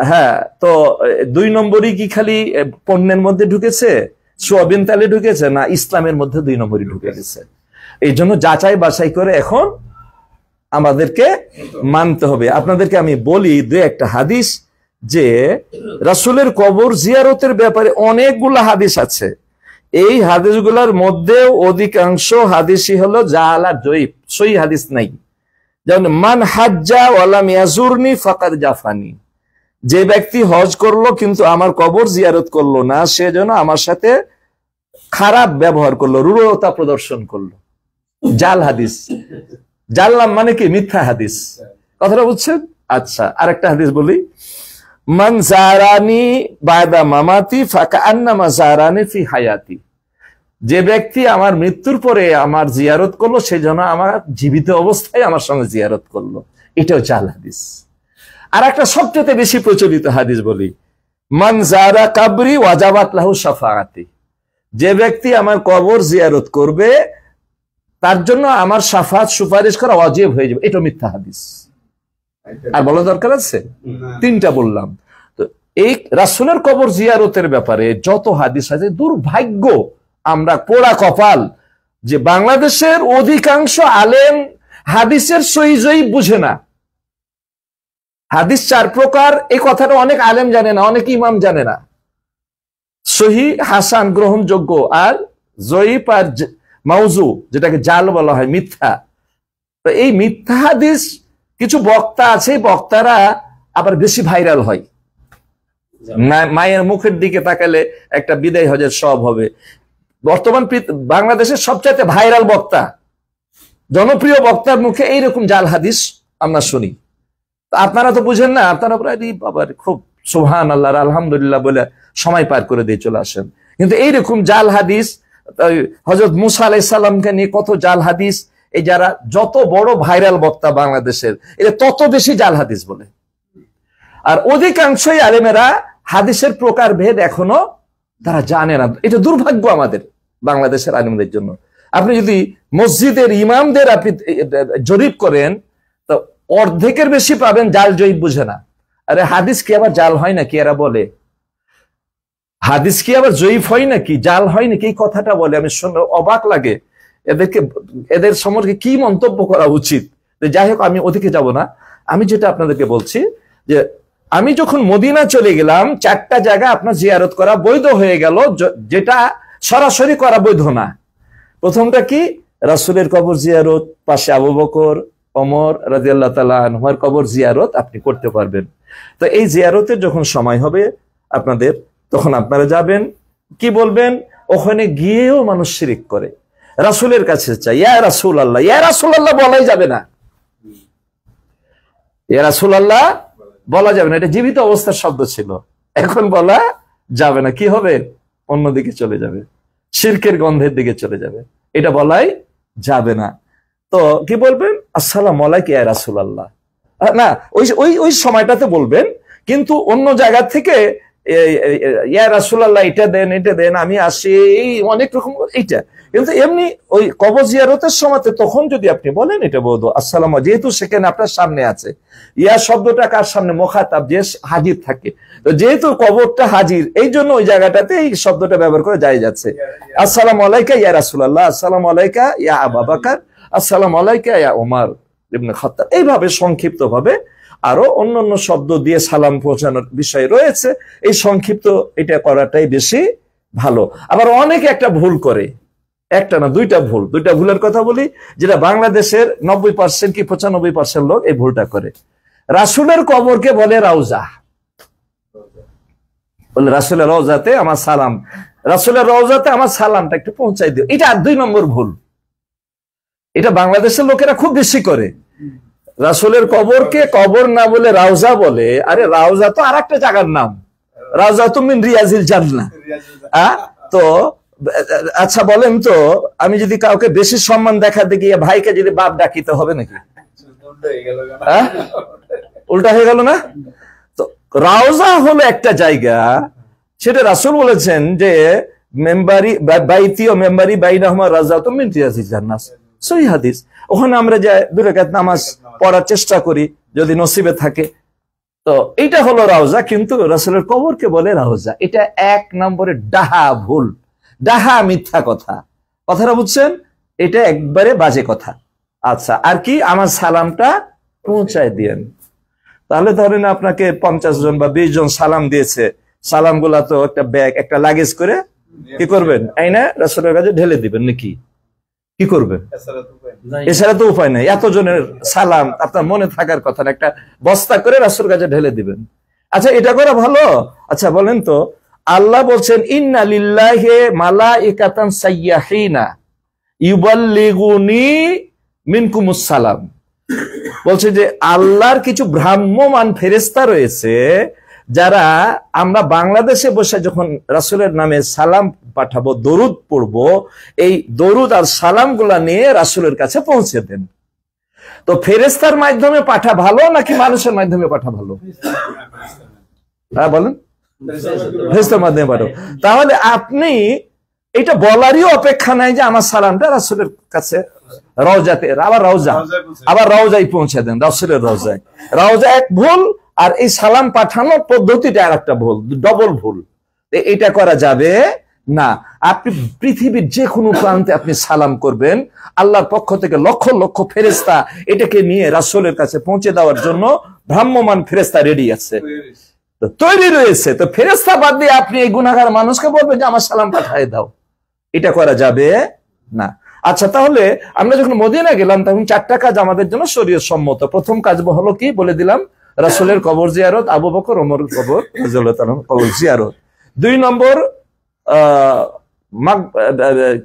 A: হ্যাঁ, তো 2 নম্বরই কি খালি পণ্যের মধ্যে ঢুকেছে, সোয়াবিন তেলে ঢুকেছে, না ইসলামের মধ্যে 2 নম্বরই ঢুকে গেছে। এই জন্য যাচাই বাছাই করে এখন আমাদেরকে মানতে হবে। আপনাদেরকে আমি বলি 2-1টা হাদিস, যে রাসূলের কবর জিয়ারতের ব্যাপারে অনেকগুলো হাদিস আছে। এই হাদিসগুলোর মধ্যে অধিকাংশ হাদিসই হলো জাহালা জয়ীফ, সহি হাদিস নাই। যেমন মান হাজ্জা ওয়ালাম ইয়াজুরনি ফাকাদ জাফানি, যে ব্যক্তি হজ করলো কিন্তু আমার কবর জিয়ারত করলো না, সেজন্য আমার সাথে খারাপ ব্যবহার করলো, রূঢ়তা প্রদর্শন করলো। জাল হাদিস, জানলাম মানে কি, মিথ্যা হাদিস। কথাটা বুঝছেন? আচ্ছা, আরেকটা হাদিস বলি, মান জারানি বাদা মামাতি ফাকান্নামা জারানি ফি হায়াতি, যে ব্যক্তি আমার মৃত্যুর পরে আমার জিয়ারত করলো, সেজন্য আমার জীবিত অবস্থায় আমার সঙ্গে জিয়ারত করলো। এটাও জাল হাদিস। আর একটা সবচেয়ে বেশি প্রচলিত হাদিস বলি, মান জারা কাবরি ওয়াজাবাত লাহু শাফাআতি, যে ব্যক্তি আমার কবর জিয়ারত করবে তার জন্য আমার শাফাত সুপারিশ করা ওয়াজিব হয়ে যাবে। এটা মিথ্যা হাদিস। আর বলা দরকার আছে? 3টা বললাম। তো এই রাসূলের কবর জিয়ারতের ব্যাপারে যত হাদিস আছে, দুর্ভাগ্য, আমরা পোড়া কপাল যে বাংলাদেশের অধিকাংশ আলেম হাদিসের সহি জয়ীফ বুঝে না। হাদিস 4 প্রকার, এই কথাটা অনেক আলেম জানে না, অনেক ইমাম জানে না। সহিহ, হাসান গ্রহণযোগ্য, আর জয়ীফ আর মাউজু, যেটাকে জাল বলা হয়, মিথ্যা। তো এই মিথ্যা হাদিস কিছু বক্তা আছে, বক্তারা আবার বেশি ভাইরাল হয়। মায়ের মুখের দিকে তাকালে একটা বিদায় হজের সব হবে। বর্তমান বাংলাদেশের সবচাইতে ভাইরাল বক্তা, জনপ্রিয় বক্তার মুখে এইরকম জাল হাদিস আমরা শুনি। আপনারা তো বুঝেন না, আপনারা প্রায় বাবার খুব সুবহান আল্লাহ আলহামদুলিল্লাহ বলে সময় পার করে দিয়ে চলে আসেন। কিন্তু এইরকম জাল হাদিস, হযরত মুসা আলাইহিস সালামকে নিয়ে কত জাল হাদিস, এই যারা যত বড় ভাইরাল বক্তা বাংলাদেশের, এরা তত বেশি জাল হাদিস বলে। আর অধিকাংশই আলেমেরা হাদিসের প্রকার ভেদ এখনো তারা জানে না। এটা দুর্ভাগ্য আমাদের বাংলাদেশের আলেমদের জন্য। আপনি যদি মসজিদের ইমামদের আপনি জরিপ করেন, তো অর্ধেকের বেশি পাবেন জাল জয়ীফ বুঝে না। আরে হাদিস কি আবার জাল হয় নাকি? এরা বলে হাদিস কি আবার জয়ীফ হয় নাকি, জাল হয় নাকি, এই কথাটা বলে। আমি শুনে অবাক লাগে। এদের সম্পর্কে কি মন্তব্য করা উচিত। যাই হোক, আমি ওদিকে যাব না। আমি যেটা আপনাদেরকে বলছি, যে আমি যখন মদিনা চলে গেলাম, 4টা জায়গা আপনার জিয়ারত করা বৈধ হয়ে গেল, যেটা সরাসরি করা বৈধ না। প্রথমটা কি? রাসূলের কবর জিয়ারত, পাশে আবু বকর, ওমর রাদিয়াল্লাহু তাআলা আনহুর কবর জিয়ারত আপনি করতে পারবেন। তো এই জিয়ারতের যখন সময় হবে আপনাদের, তখন আপনারা যাবেন, কি বলবেন? ওখানে গিয়েও মানুষ শিরিক করে, রাসূলের কাছে চাই, ইয়া রাসূলুল্লাহ, ইয়া রাসূলুল্লাহ বলাই যাবে না, ইয়া রাসূলুল্লাহ বলা যাবে না। এটা জীবিত অবস্থার শব্দ ছিল, এখন বলা যাবে না। কি হবে? অন্যদিকে চলে যাবে, শিরকের গন্ধের দিকে চলে যাবে, এটা বলাই যাবে না। তো কি বলবেন? আসসালামু আলাইকা ইয়া রাসূলুল্লাহ, না ওই সময়টাতে বলবেন। কিন্তু অন্য জায়গা থেকে ইয়া রাসূলুল্লাহ এটা দেন, এটা দেন, আমি আসি, এই অনেক রকম এইটা। কিন্তু এমনি ওই কবর জিয়ারতের সময় তখন যদি আপনি বলেন, এটা বলব আসসালাম, যেহেতু সেখানে আপনার সামনে আছে। ইয়া শব্দটা কার সামনে? মুখাতাব, যে হাজির থাকে। তো যেহেতু কবরটা হাজির, এই জন্য ওই জায়গাটাতে এই শব্দটা ব্যবহার করে যায় যাচ্ছে। আসসালামু আলাইকা ইয়া রাসূলুল্লাহ, আসসালামু আলাইকা ইয়া আবু বকর, আসসালামু আলাইকা ইয়া ওমর ইবনে খাত্তাব, এইভাবে সংক্ষিপ্ত ভাবে। আরো অন্যান্য শব্দ দিয়ে সালাম পৌঁছানোর বিষয় রয়েছে, এই সংক্ষিপ্ত এটা করাটাই বেশি ভালো। আবার অনেকে একটা ভুল করে, একটা না দুইটা ভুলের কথা বলি, যেটা বাংলাদেশের 90% কি 95% লোক এই ভুলটা করে। রাসূলের কবরকে বলে রাউজা, বলে রাসূলের রওজাতে আমার সালাম, রাসূলের রওজাতে আমার সালামটা একটু পৌঁছাই দিও। এটা 2 নম্বর ভুল। এটা বাংলাদেশের লোকেরা খুব বেশি করে। রাসূলের কবরকে কবর না বলে রাউজা বলে। আরে রাউজা তো আরেকটা জায়গার নাম, রাউজা তো মিন রিয়াজিল জান্নাহ। তো আচ্ছা বলেন তো, আমি যদি কাউকে বেশি সম্মান দেখাতে গিয়ে ভাইকে যদি বাপ ডাকিতে হবে নাকি? উল্টা হয়ে গেল না? তো রাউজা হলো একটা জায়গা, সেটা রাসূল বলেছেন যে মেম্বারি বাইতি ও মেম্বারি বাইনাহুমা রাওযাতুম মিন রিয়াজিল জান্নাহ, সহিহ হাদিস। ওখানে আমরা যাই 2 রাকাত নামাজ পড়ার চেষ্টা করি যদি নসিবে থাকে। তো এইটা হলো রাউজা, কিন্তু রাসূলের কবরকে বলে রাউজা। এটা 1 নম্বরে ডাহা ভুল, ডাহা মিথ্যা কথা। কথাটা বুঝছেন? এটা একবারে বাজে কথা। আচ্ছা, আর কি? আমার সালামটা পৌঁছায় দিয়েন। তাহলে ধরেন আপনাকে 50 জন বা 20 জন সালাম দিয়েছে, সালামগুলা তো একটা ব্যাগ, একটা লাগেজ করে কি করবেন? এই না রাসূলের কাছে ঢেলে দিবেন নাকি? কি করবেন? এছাড়া তো উপায় নাই। এত জনের সালাম আপনার মনে থাকার কথা না, একটা বস্তা করে রাসূলের কাছে ঢেলে দিবেন। আচ্ছা, এটা করা ভালো? আচ্ছা বলেন তো, আল্লাহ বলছেন ইন্না লিল্লাহি মালাইকাতান সাইয়্যাহিনা ইউবাল্লিগুনি মিনকুমুস সালাম। বলছে যে আল্লাহর কিছু ভ্রাম্যমান ফেরেশতা রয়েছে, যারা আমরা বাংলাদেশে বসে যখন রাসূলের নামে সালাম পাঠাবো, দরুদ পড়বো, এই দরুদ আর সালাম গুলা নিয়ে রাসূলের কাছে পৌঁছে দেন। তো ফেরেশতার মাধ্যমে পাঠা ভালো নাকি মানুষের মাধ্যমে পাঠা ভালো? হ্যাঁ বলেন, ফেরেশতার মাধ্যমে পাঠো। তাহলে আপনি এটা বলারই অপেক্ষা নাই যে আমার সালামটা রাসূলের কাছে রওজাতে, আবার রওজায় পৌঁছে দেন, রাসূলের রওজায়। রওজা এক ভুল, আর এই সালাম পাঠানোর পদ্ধতিটা আর একটা ভুল, ডবল ভুল। এটা করা যাবে না, আপনি পৃথিবীর যে কোনো প্রান্তে আপনি সালাম করবেন, আল্লাহর পক্ষ থেকে লক্ষ লক্ষ ফেরেশতা এটাকে নিয়ে রাসূলের কাছে পৌঁছে দেওয়ার জন্য ভ্রাম্যমান ফেরেশতা রেডি আছে, তৈরি রয়েছে। তো ফেরেশতা বাদ দিয়ে আপনি এই গুনাহগার মানুষকে বলবেন যে আমার সালাম পাঠিয়ে দাও, এটা করা যাবে না। আচ্ছা, তাহলে আমরা যখন মদিনা গেলাম তখন 4টা কাজ আমাদের জন্য শরীয়ত সম্মত। প্রথম কাজ হলো কি বলে দিলাম, রাসূলের কবর জিয়ারত, আবু বকর ওমরের কবর রাদিয়াল্লাহু তাআলা কবর জিয়ারত। 2 নম্বর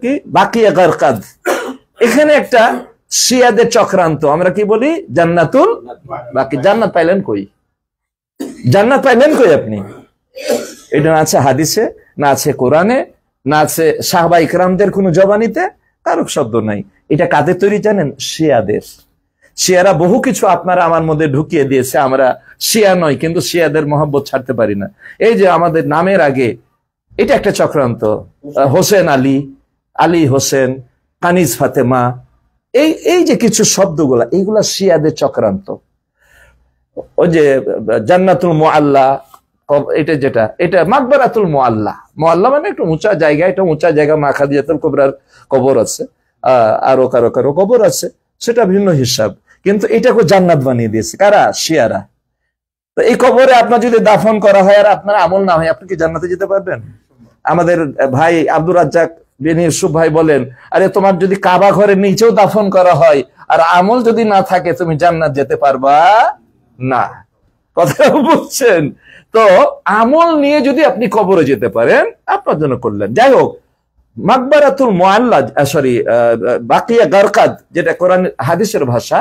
A: কি বাকিয়া গারকাদ, এখানে একটা শিয়াদের চক্রান্ত, আমরা কি বলি জান্নাতুল বাকি। জান্নাত পাইলেন কই? জান্নাত পাইলেন কই আপনি? এটা না আছে হাদিসে, না আছে কোরআনে, না আছে সাহাবা ইকরামদের কোন জবানিতে, কারো শব্দ নাই। এটা কাদের তৈরি জানেন? শিয়াদের। শিয়ারা বহু কিছু আপনারা আমার মধ্যে ঢুকিয়ে দিয়েছে। আমরা শিয়া নয়, কিন্তু শিয়াদের মহব্বত ছাড়তে পারি না। এই যে আমাদের নামের আগে, এটা একটা চক্রান্ত। হোসেন আলী, আলী হোসেন, কানিজ ফাতেমা, এই যে কিছু শব্দগুলা, এইগুলা শিয়াদের চক্রান্ত। ওই যে জান্নাতুল মুআল্লা, এটা যেটা, এটা মাকবারাতুল মুআল্লা। মুআল্লা মানে একটু উঁচা জায়গা, এটা উঁচা জায়গা। মা খাদিজাতুল কুবরার কবর আছে, আরো কারো কারো কবর আছে, সেটা ভিন্ন হিসাব। কিন্তু এটাকে জান্নাত বানিয়ে দিয়েছে কারা? শিয়ারা। তো এই কবরে আপনার যদি দাফন করা হয় আর আপনার আমল না হয়, আপনি কি জান্নাতে যেতে পারবেন? আমাদের ভাই আব্দুর রাজ্জাক বিন ইউসুফ ভাই বলেন, আরে তোমার যদি কাবা ঘরের নিচেও দাফন করা হয় আর আমল যদি না থাকে, তুমি জান্নাত যেতে পারবা না। কথা বুঝছেন? তো আমল নিয়ে যদি আপনি কবরে যেতে পারেন, আপনার জন্য করলেন। যাই হোক, মাকবারাতুল মুআল্লা, সরি বাকিয়া গারকাদ, যেটা কোরআন হাদিসের ভাষা,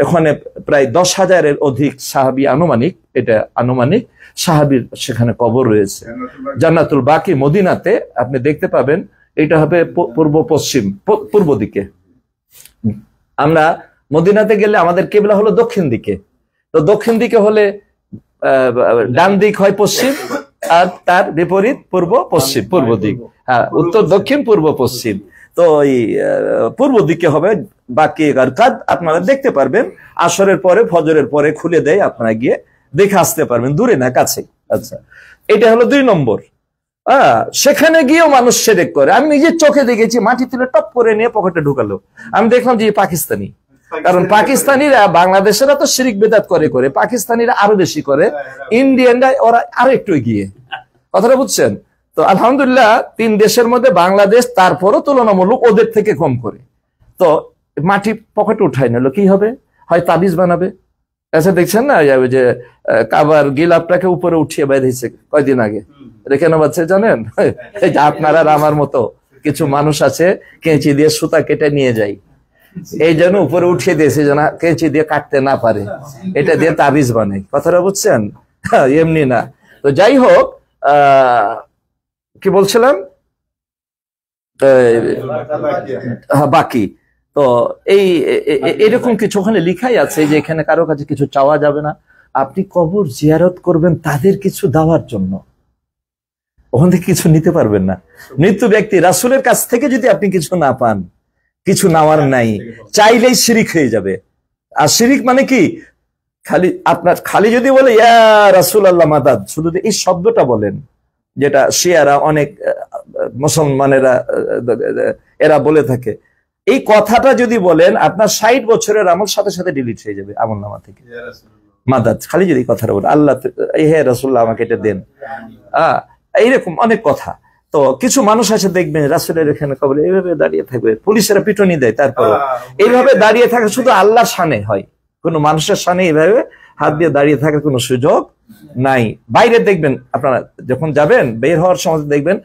A: এখানে প্রায় 10,000-এর অধিক সাহাবী, আনুমানিক, এটা আনুমানিক সাহাবীর সেখানে কবর রয়েছে। জান্নাতুল বাকি মদিনাতে আপনি দেখতে পাবেন, এটা হবে পূর্ব পশ্চিম, পূর্ব দিকে। আমরা মদিনাতে গেলে আমাদের কিবলা হলো দক্ষিণ দিকে। তো দক্ষিণ দিকে হলে ডান দিক হয় পশ্চিম, আর তার বিপরীত পূর্ব পশ্চিম, পূর্ব দিক। হ্যাঁ, উত্তর দক্ষিণ পূর্ব পশ্চিম। তো এই পূর্ব দিকে হবে বাকি গারকাদ। আপনারা দেখতে পারবেন, আসরের পরে ফজরের পরে খুলে দেয়, আপনারা গিয়ে দেখে আসতে পারবেন, দূরে না কাছে। আচ্ছা, এটা হলো 2 নম্বর। সেখানে গিয়েও মানুষ শিরক করে। আমি নিজের চোখে দেখেছি, মাটি তুলে টপ করে নিয়ে পকেটে ঢুকালো। আমি দেখলাম যে পাকিস্তানি, কারণ পাকিস্তানিরা, বাংলাদেশেরা তো শিরিক বেদাত করে করে, পাকিস্তানিরা আরো বেশি করে, ইন্ডিয়ানরা ওরা আরো একটু এগিয়ে। কথাটা বুঝছেন? তো আলহামদুলিল্লাহ 3 দেশের মধ্যে বাংলাদেশ তারপরও তুলনামূলক ওদের থেকে কম করে। তো মাটি পকেটে উঠাই নিল, কি হবে? হয় তাবিজ বানাবে। আচ্ছা, দেখছেন না যে কাবার গিলাপটাকে উপরে উঠিয়ে বেঁধেছে কয়দিন আগে, এটা কেন বাচ্চা জানেন? আপনারা আমার মতো কিছু মানুষ আছে, কেঁচি দিয়ে সুতা কেটে নিয়ে যায়, এই জন্য উপরে উঠিয়ে দিয়েছে যেন কেঁচি দিয়ে কাটতে না পারে, এটা দিয়ে তাবিজ বানায়। কথাটা বুঝছেন? এমনি না। তো যাই হোক, কি বলছিলাম, বাকি। তো এরকম কিছু ওখানে লিখাই আছে যে এখানে কারো কাছে কিছু চাওয়া যাবে না। আপনি কবর জিয়ারত করবেন তাদের কিছু দেওয়ার জন্য, ওখান থেকে কিছু নিতে পারবেন না। মৃত্যু ব্যক্তি রাসূলের কাছ থেকে যদি আপনি কিছু না পান, কিছু নেওয়ার নাই, চাইলেই শিরিক হয়ে যাবে। আর শিরিক মানে কি? খালি যদি বলে ইয়া রাসূলুল্লাহ মাদাদ, শুধু এই শব্দটা বলেন, যেটা শিয়ারা, অনেক মুসলমানেরা এরা বলে থাকে, এই কথাটা যদি বলেন, আপনার 60 বছরের আমল সাথে সাথে ডিলিট হয়ে যাবে আমল নামা থেকে। মাদাদ, খালি যদি কথাটা বলে আল্লাহ, হে রাসূলুল্লাহ আমাকে এটা দেন, এইরকম অনেক কথা। তো কিছু মানুষ আছে দেখবেন রাসূলের এখানে কবরে এইভাবে দাঁড়িয়ে থাকবে, পুলিশেরা পিটুনি দেয়, তারপর এইভাবে দাঁড়িয়ে থাকে, শুধু আল্লাহর শানে হয়, কোনো মানুষের শানে এইভাবে হাত দিয়ে দাঁড়িয়ে থাকার কোনো সুযোগ নাই। বাইরে দেখবেন, আপনারা যখন যাবেন বের হওয়ার সময় দেখবেন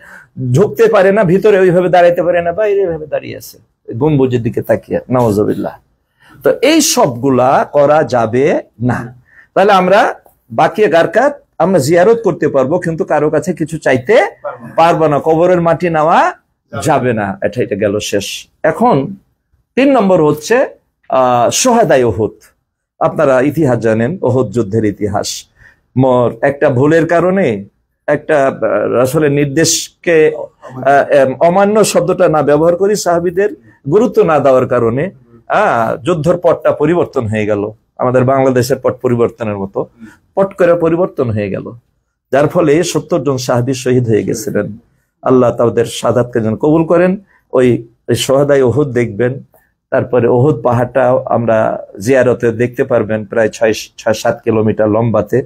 A: ঢুকতে পারে না, ভিতরে ওইভাবে দাঁড়াইতে পারে না, বাইরে এইভাবে দাঁড়িয়ে আছে গম্বুজের দিকে তাকিয়ে, নাউযুবিল্লাহ। তো এই সবগুলা করা যাবে না। তাহলে আমরা বাকি গারকাত আমরা জিয়ারত করতে পারবো, কিন্তু কারো কাছে কিছু চাইতে পারবো না, কবরের মাটি নেওয়া যাবে না। এটা গেল শেষ। এখন 3 নম্বর হচ্ছে শুহাদায়ে উহুদ। আপনারা ইতিহাস জানেন, উহুদ যুদ্ধের ইতিহাস। একটা ভুলের কারণে, একটা রাসূলের নির্দেশকে অমান্য শব্দটা না ব্যবহার করি, সাহাবীদের গুরুত্ব না দেওয়ার কারণে যুদ্ধের পটটা পরিবর্তন হয়ে গেল। আমাদের বাংলাদেশের পট পরিবর্তনের মতো পট করে পরিবর্তন হয়ে গেল, যার ফলে 70 জন সাহাবী শহীদ হয়ে গেছিলেন। আল্লাহ তাদের শাহাদাতকে যেন কবুল করেন। ওই সোহাদাই ওহুদ দেখবেন, তারপরে ওহুদ পাহাড়টা আমরা জিয়ারতে দেখতে পারবেন, প্রায় 6-7 কিলোমিটার লম্বাতে,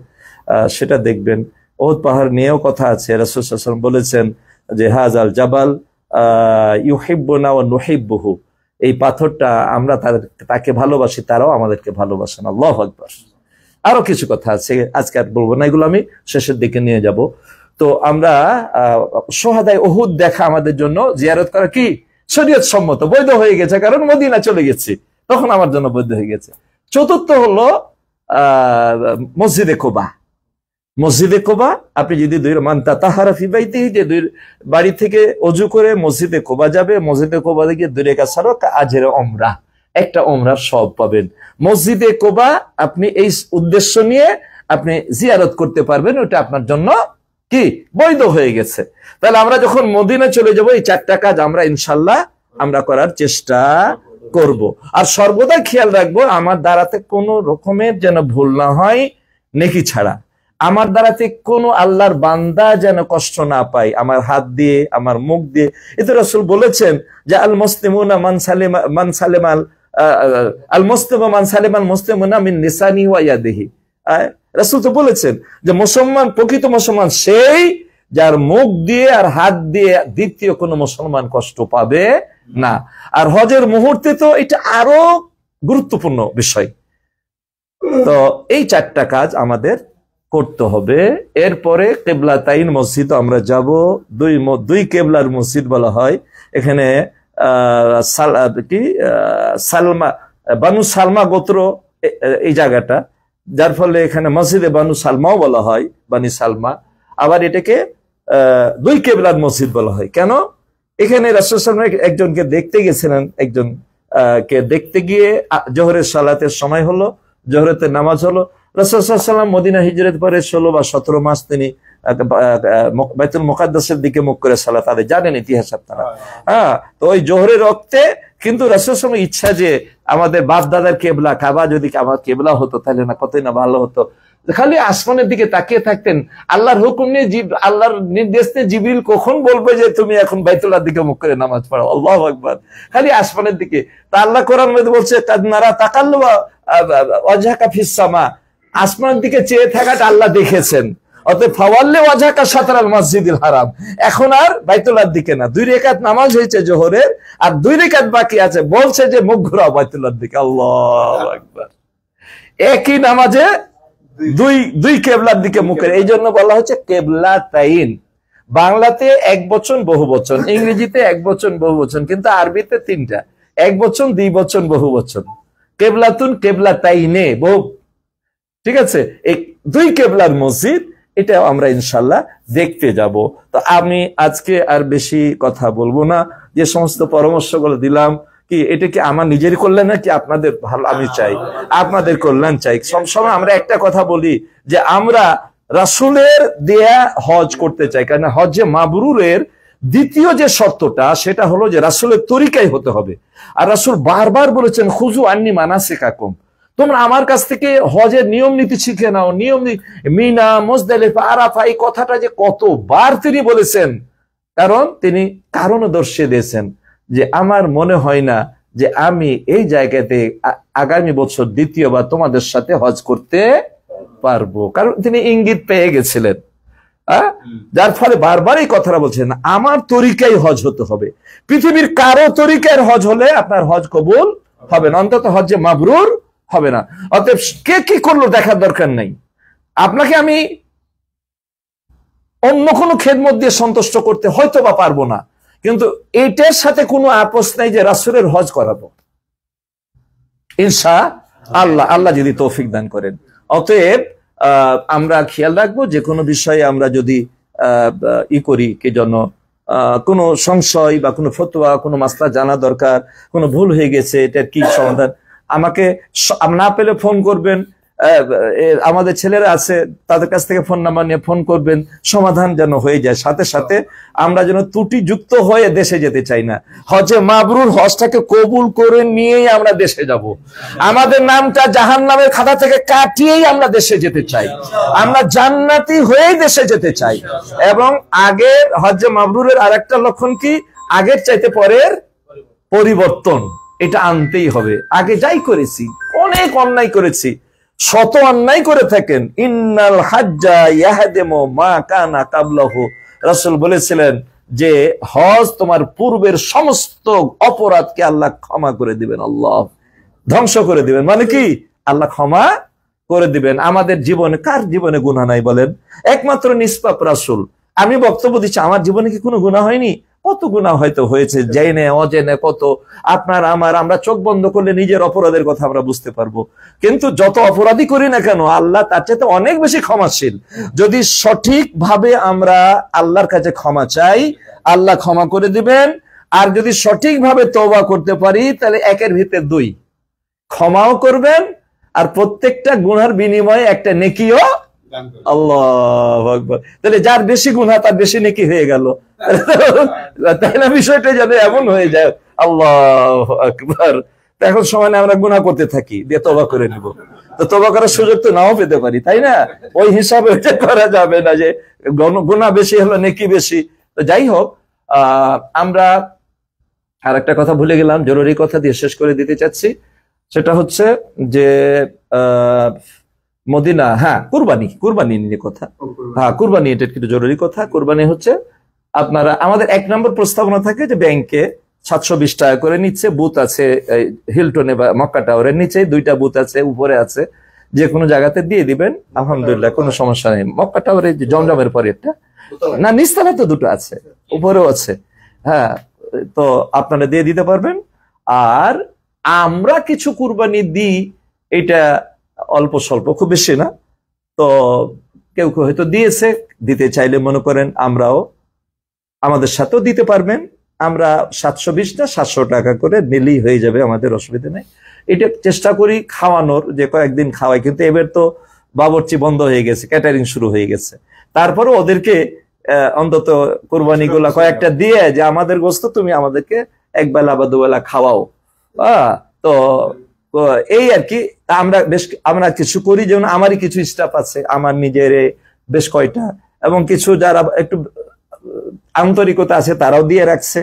A: সেটা দেখবেন। ওহুদ পাহাড় নিয়েও কথা আছে, রাসূল সাল্লাল্লাহু আলাইহি ওয়াসাল্লাম বলেছেন যে হাযাল জাবাল ইউহিব্বুনা ওয়া নুহিব্বুহু, এই পাথরটা আমরা তাকে ভালোবাসি, তারাও আমাদেরকে ভালোবাসেন। আল্লাহু আকবার। আরো কিছু কথা আছে, আজকে আর বলবো না, এগুলো আমি শেষের দিকে নিয়ে যাব। তো আমরা সোহাদাই উহুদ দেখা আমাদের জন্য জিয়ারত করা কি শরীয়ত সম্মত, বৈধ হয়ে গেছে, কারণ মদিনা চলে গেছি, তখন আমার জন্য বৈধ হয়ে গেছে। চতুর্থ হলো মসজিদে কুবা। মসজিদে কুবা আপনি যদি বাড়ি থেকে অজু করে মসজিদে কুবা যাবে, মসজিদে কুবা থেকে 2 রাকাত সালাত আজের ওমরা, একটা ওমরার সওয়াব পাবেন। মসজিদে কুবা আপনি এই উদ্দেশ্য নিয়ে আপনি জিয়ারত করতে পারবেন, ওটা আপনার জন্য কি বৈধ হয়ে গেছে। তাহলে আমরা যখন মদিনা চলে যাব, এই 4টা কাজ আমরা ইনশাল্লাহ আমরা করার চেষ্টা করব। আর সর্বদা খেয়াল রাখবো আমার দ্বারাতে কোনো রকমের যেন ভুল না হয় নেকি ছাড়া, আমার দ্বারাতে কোনো আল্লাহর বান্দা যেন কষ্ট না পায় আমার হাত দিয়ে, আমার মুখ দিয়ে। এতে রাসূল বলেছেন যে আল মুসলিমুনা মান সালিমাল মুসলিমুনা মিন লিসানি ওয়া ইয়াদিহি। রাসূল তো বলেছেন যে মুসলমান, প্রকৃত মুসলমান সেই যার মুখ দিয়ে আর হাত দিয়ে দ্বিতীয় কোনো মুসলমান কষ্ট পাবে না। আর হজের মুহূর্তে তো এটা আরো গুরুত্বপূর্ণ বিষয়। তো এই 4টা কাজ আমাদের করতে হবে। এরপরে কিবলাতাইন মসজিদ আমরা যাব, দুই কিবলার মসজিদ বলা হয় এখানে। সালমা, বানু সালমা গোত্র এই জায়গাটা, যার ফলে এখানে মসজিদে বানু সালমাও বলা হয়, বানি সালমা। আবার এটাকে 2 কিবলার মসজিদ বলা হয়। কেন? এখানে রাসূল সাল্লাল্লাহু আলাইহি ওয়াসাল্লাম একজনকে দেখতে গেছিলেন, একজন কে দেখতে গিয়ে জোহরের সালাতের সময় হলো, জোহরের নামাজ হলো। রাসূল সাল্লাল্লাহু আলাইহি ওয়াসাল্লাম মদিনা হিজরত পরে 16 বা 17 মাস তিনি বাইতুল মুকাদ্দাসের দিকে মুখ করে সালাত আদায়, জানেন ইতিহাস আপনারা। তো ওই জোহরের রক্তে কিন্তু রাসূল সাল্লাল্লাহু আলাইহি ওয়াসাল্লাম ইচ্ছা যে আমাদের বাপ দাদার কেবলা কাবা যদি আমার কেবলা হতো তাহলে না কতই না ভালো হতো। খালি আসমানের দিকে তাকিয়ে থাকতেন, আল্লাহর হুকুম নিয়ে, আল্লাহর নির্দেশ নিয়ে জিবরিল কখন বলবে যে তুমি এখন বাইতুল্লাহর দিকে মুখ করে নামাজ পড়ো। আল্লাহু আকবার। খালি আসমানের দিকে। তা আল্লাহ কোরআনের মধ্যে বলছে কাদ নারা তাকাল্লুবা ওয়াজহাকা ফিস সামা, আসমানের দিকে চেয়ে থাকাটা আল্লাহ দেখেছেন। অতএব ফাওয়াল্লি ওয়াজহাকা শাতরাল মসজিদিল হারাম, এখন আর বাইতুল্লাহর দিকে না। 2 রাকাত নামাজ হয়েছে জোহরের, আর 2 রাকাত বাকি আছে, বলছে যে মুখ ঘুরাও বাইতুল্লাহর দিকে। আল্লাহু আকবার। একই নামাজে দুই কেবলার দিকে মুখের, এই জন্য বলা হচ্ছে কেবলাতাইন। বাংলাতে এক বচন বহু বচন, ইংরেজিতে এক বচন বহু বচন, কিন্তু আরবিতে 3টা, এক বচন, 2 বচন, বহু বচন। কেবলাতুন, কেবলাতাইনে, বহু। ঠিক আছে, এই 2 কেবলার মসজিদ, এটা আমরা ইনশাল্লাহ দেখতে যাব। তো আমি আজকে আর বেশি কথা বলবো না, যে সমস্ত পরামর্শগুলো দিলাম, কি এটা কি আমার নিজের কল্যাণ নাকি আপনাদের ভালো? আমি চাই আপনাদের কল্যাণ চাই। সবসময় আমরা একটা কথা বলি যে আমরা রাসূলের দেয়া হজ করতে চাই, কারণ হজ্জে মাবরুরের দ্বিতীয় যে শর্তটা সেটা হলো যে রাসূলের তরিকায় হতে হবে। আর রাসূল বারবার বলেছেন খুযু আন্নী মানাসিকাকুম, তোমরা আমার কাছ থেকে হজের নিয়ম নীতি শিখে নাও। নিয়ম মিনা, মুজদালিফা, আরাফা, এই কথাটা যে কতবার তিনি বলেছেন, কারণ তিনি কারণও দর্শিয়ে দিয়েছেন যে আমার মনে হয় না যে আমি এই জায়গাতে আগামী বছর দ্বিতীয়বার তোমাদের সাথে হজ করতে পারবো, কারণ তিনি ইঙ্গিত পেয়ে গেছিলেন। যার ফলে বারবার এই কথাটা বলছেন, আমার তরিকায় হজ হতে হবে। পৃথিবীর কারো তরিকার হজ হলে আপনার হজ কবুল হবে না, অন্তত হজ্জে মাবরুর হবে না। অতএব কে কি করলো দেখার দরকার নাই। আপনাকে আমি অন্য কোনো খেদমত দিয়ে সন্তুষ্ট করতে হয়তো বা পারবো না, কিন্তু এইটার সাথে কোনো আপোষ নাই যে রাসূলের হজ করাবো ইনশাআল্লাহ, আল্লাহ যদি তৌফিক দান করেন। অতএব আমরা খেয়াল রাখবো যে কোনো বিষয়ে আমরা যদি করি, কে জন্য কোনো সংশয় বা কোনো ফতোয়া, কোনো মাসলা জানা দরকার, কোনো ভুল হয়ে গেছে, এটার কি সমাধান, আমাকে না পেলে ফোন করবেন, আমাদের ছেলেরা আছে, তাদের কাছ থেকে ফোন নাম্বার নিয়ে ফোন করবেন, সমাধান যেন হয়ে যায়। সাথে সাথে আমরা যেন ত্রুটিযুক্ত হয়ে দেশে যেতে চাই না। হজে মাবরুর, হজটাকে কবুল করে নিয়েই আমরা দেশে যাব। আমাদের নামটা জাহান্নামের খাতা থেকে কাটিয়েই আমরা দেশে যেতে চাই। আমরা জান্নাতি হয়েই দেশে যেতে চাই। এবং আগের হজে মাবরুরের আরেকটা লক্ষণ কি, আগের চাইতে পরের পরিবর্তন, এটা আনতেই হবে। আগে যাই করেছি, অনেক অন্যায় করেছি, শত অন্যায় করে থাকেন, ইন্নাল হাজ্জা ইয়াহদিমু মা কানা কাবলাহু, রাসূল বলেছিলেন যে হজ তোমার পূর্বের সমস্ত অপরাধকে আল্লাহ ক্ষমা করে দিবেন, আল্লাহ ধ্বংস করে দিবেন। মানে কি, আল্লাহ ক্ষমা করে দিবেন। আমাদের জীবনে কার জীবনে গুনাহ নাই বলেন? একমাত্র নিষ্পাপ রাসূল। আমি বক্তব্য দিচ্ছি, আমার জীবনে কি কোনো গুনাহ হয়নি? কত গুনাহ হয়তো হয়েছে, জেনে অজেনে কত। আপনার আমার, আমরা চোখ বন্ধ করলে নিজের অপরাধের কথা আমরা বুঝতে পারবো। কিন্তু যত অপরাধী করি না কেন, আল্লাহ তার চাইতে অনেক বেশি ক্ষমাশীল। যদি সঠিকভাবে আমরা আল্লাহর কাছে ক্ষমা চাই, আল্লাহ ক্ষমা করে দিবেন। আর যদি সঠিকভাবে তওবা করতে পারি, তাহলে একের ভিতরে দুই, ক্ষমাও করবেন আর প্রত্যেকটা গুনার বিনিময়ে একটা নেকিও। আল্লাহু আকবার। তাহলে যার বেশি গুনাহ তার বেশি নেকি হয়ে গেল, তাই না? বিষয়টা যেন এমন হয়ে যায়। আল্লাহু আকবার। এখন সময় আমরা গুনাহ করতে থাকি, দিয়ে তওবা করে নিব। তো তওবা করার সুযোগ তো নাও পেতে পারি, তাই না? ওই হিসাবে ওইটা করা যাবে না যে গুনাহ বেশি হলো নেকি বেশি। তো যাই হোক, আমরা আর একটা কথা ভুলে গেলাম, জরুরি কথা দিয়ে শেষ করে দিতে চাচ্ছি। সেটা হচ্ছে যে মদিনা, হ্যাঁ, কুরবানি নিয়ে কথা। হ্যাঁ, কুরবানি, এটা কিন্তু জরুরি কথা। কুরবানি হচ্ছে আপনারা, আমাদের 1 নম্বর প্রস্তাবনা থাকে যে ব্যাংকে 720 টাকা করে নিচ্ছে। বুথ আছে হিলটনে বা মক্কা টাওয়ারের নিচে, 2টা বুথ আছে, উপরে আছে, যে কোনো জায়গাতে দিয়ে দিবেন, আলহামদুলিল্লাহ কোনো সমস্যা নেই। মক্কা টাওয়ারে জমজমের পরে একটা, না নিচতলা তো 2টো আছে, উপরেও আছে। হ্যাঁ, তো আপনারা দিয়ে দিতে পারবেন। আর আমরা কিছু কুরবানি দিই, এটা অল্প স্বল্প, খুব বেশি না। তো কেউ কেউ হয়তো দিয়েছে, দিতে চাইলে মনে করেন আমরাও, আমাদের সাথেও দিতে পারবেন। আমরা 720 না 700 টাকা করে নিলেই হয়ে যাবে, আমাদের অসুবিধা নেই। এটা চেষ্টা করি খাওয়ানোর, যে কয়েকদিন খাওয়াই। কিন্তু এবার তো বাবুর্চি বন্ধ হয়ে গেছে, ক্যাটারিং শুরু হয়ে গেছে। তারপরে ওদেরকে অন্তত কোরবানি গুলা কয়েকটা দিয়ে, যে আমাদের গোস্ত তুমি আমাদেরকে একবেলা বা দুবেলা খাওয়াও। তো এই আর কি। আমরা কিছু করি, যেমন আমারই কিছু স্টাফ আছে, আমার নিজের বেশ কয়টা, এবং কিছু যারা একটু আন্তরিকতা আছে তারাও দিয়ে রাখছে।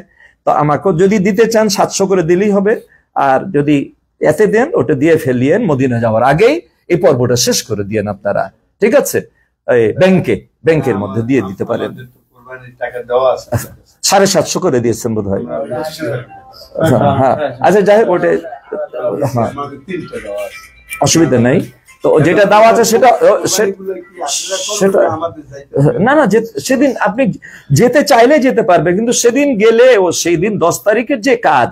A: তো আমাকেও যদি দিতে চান 700 করে দিলেই হবে। আর যদি এতে দেন, ওটা দিয়ে ফেলিয়েন, মদিনা যাওয়ার আগেই এই পর্বটা শেষ করে দিয়েন আপনারা, ঠিক আছে? ব্যাংকের মধ্যে দিয়ে দিতে পারেন। 750 করে দিয়েছেন বোধ হয়। হ্যাঁ, আচ্ছা, যাই হোক, ওটা অসুবিধা নাই। তো যেটা দেওয়া আছে সেটা না, সেদিন আপনি যেতে চাইলে যেতে পারবে, কিন্তু সেদিন গেলে, ও সেই দিন 10 তারিখের যে কাজ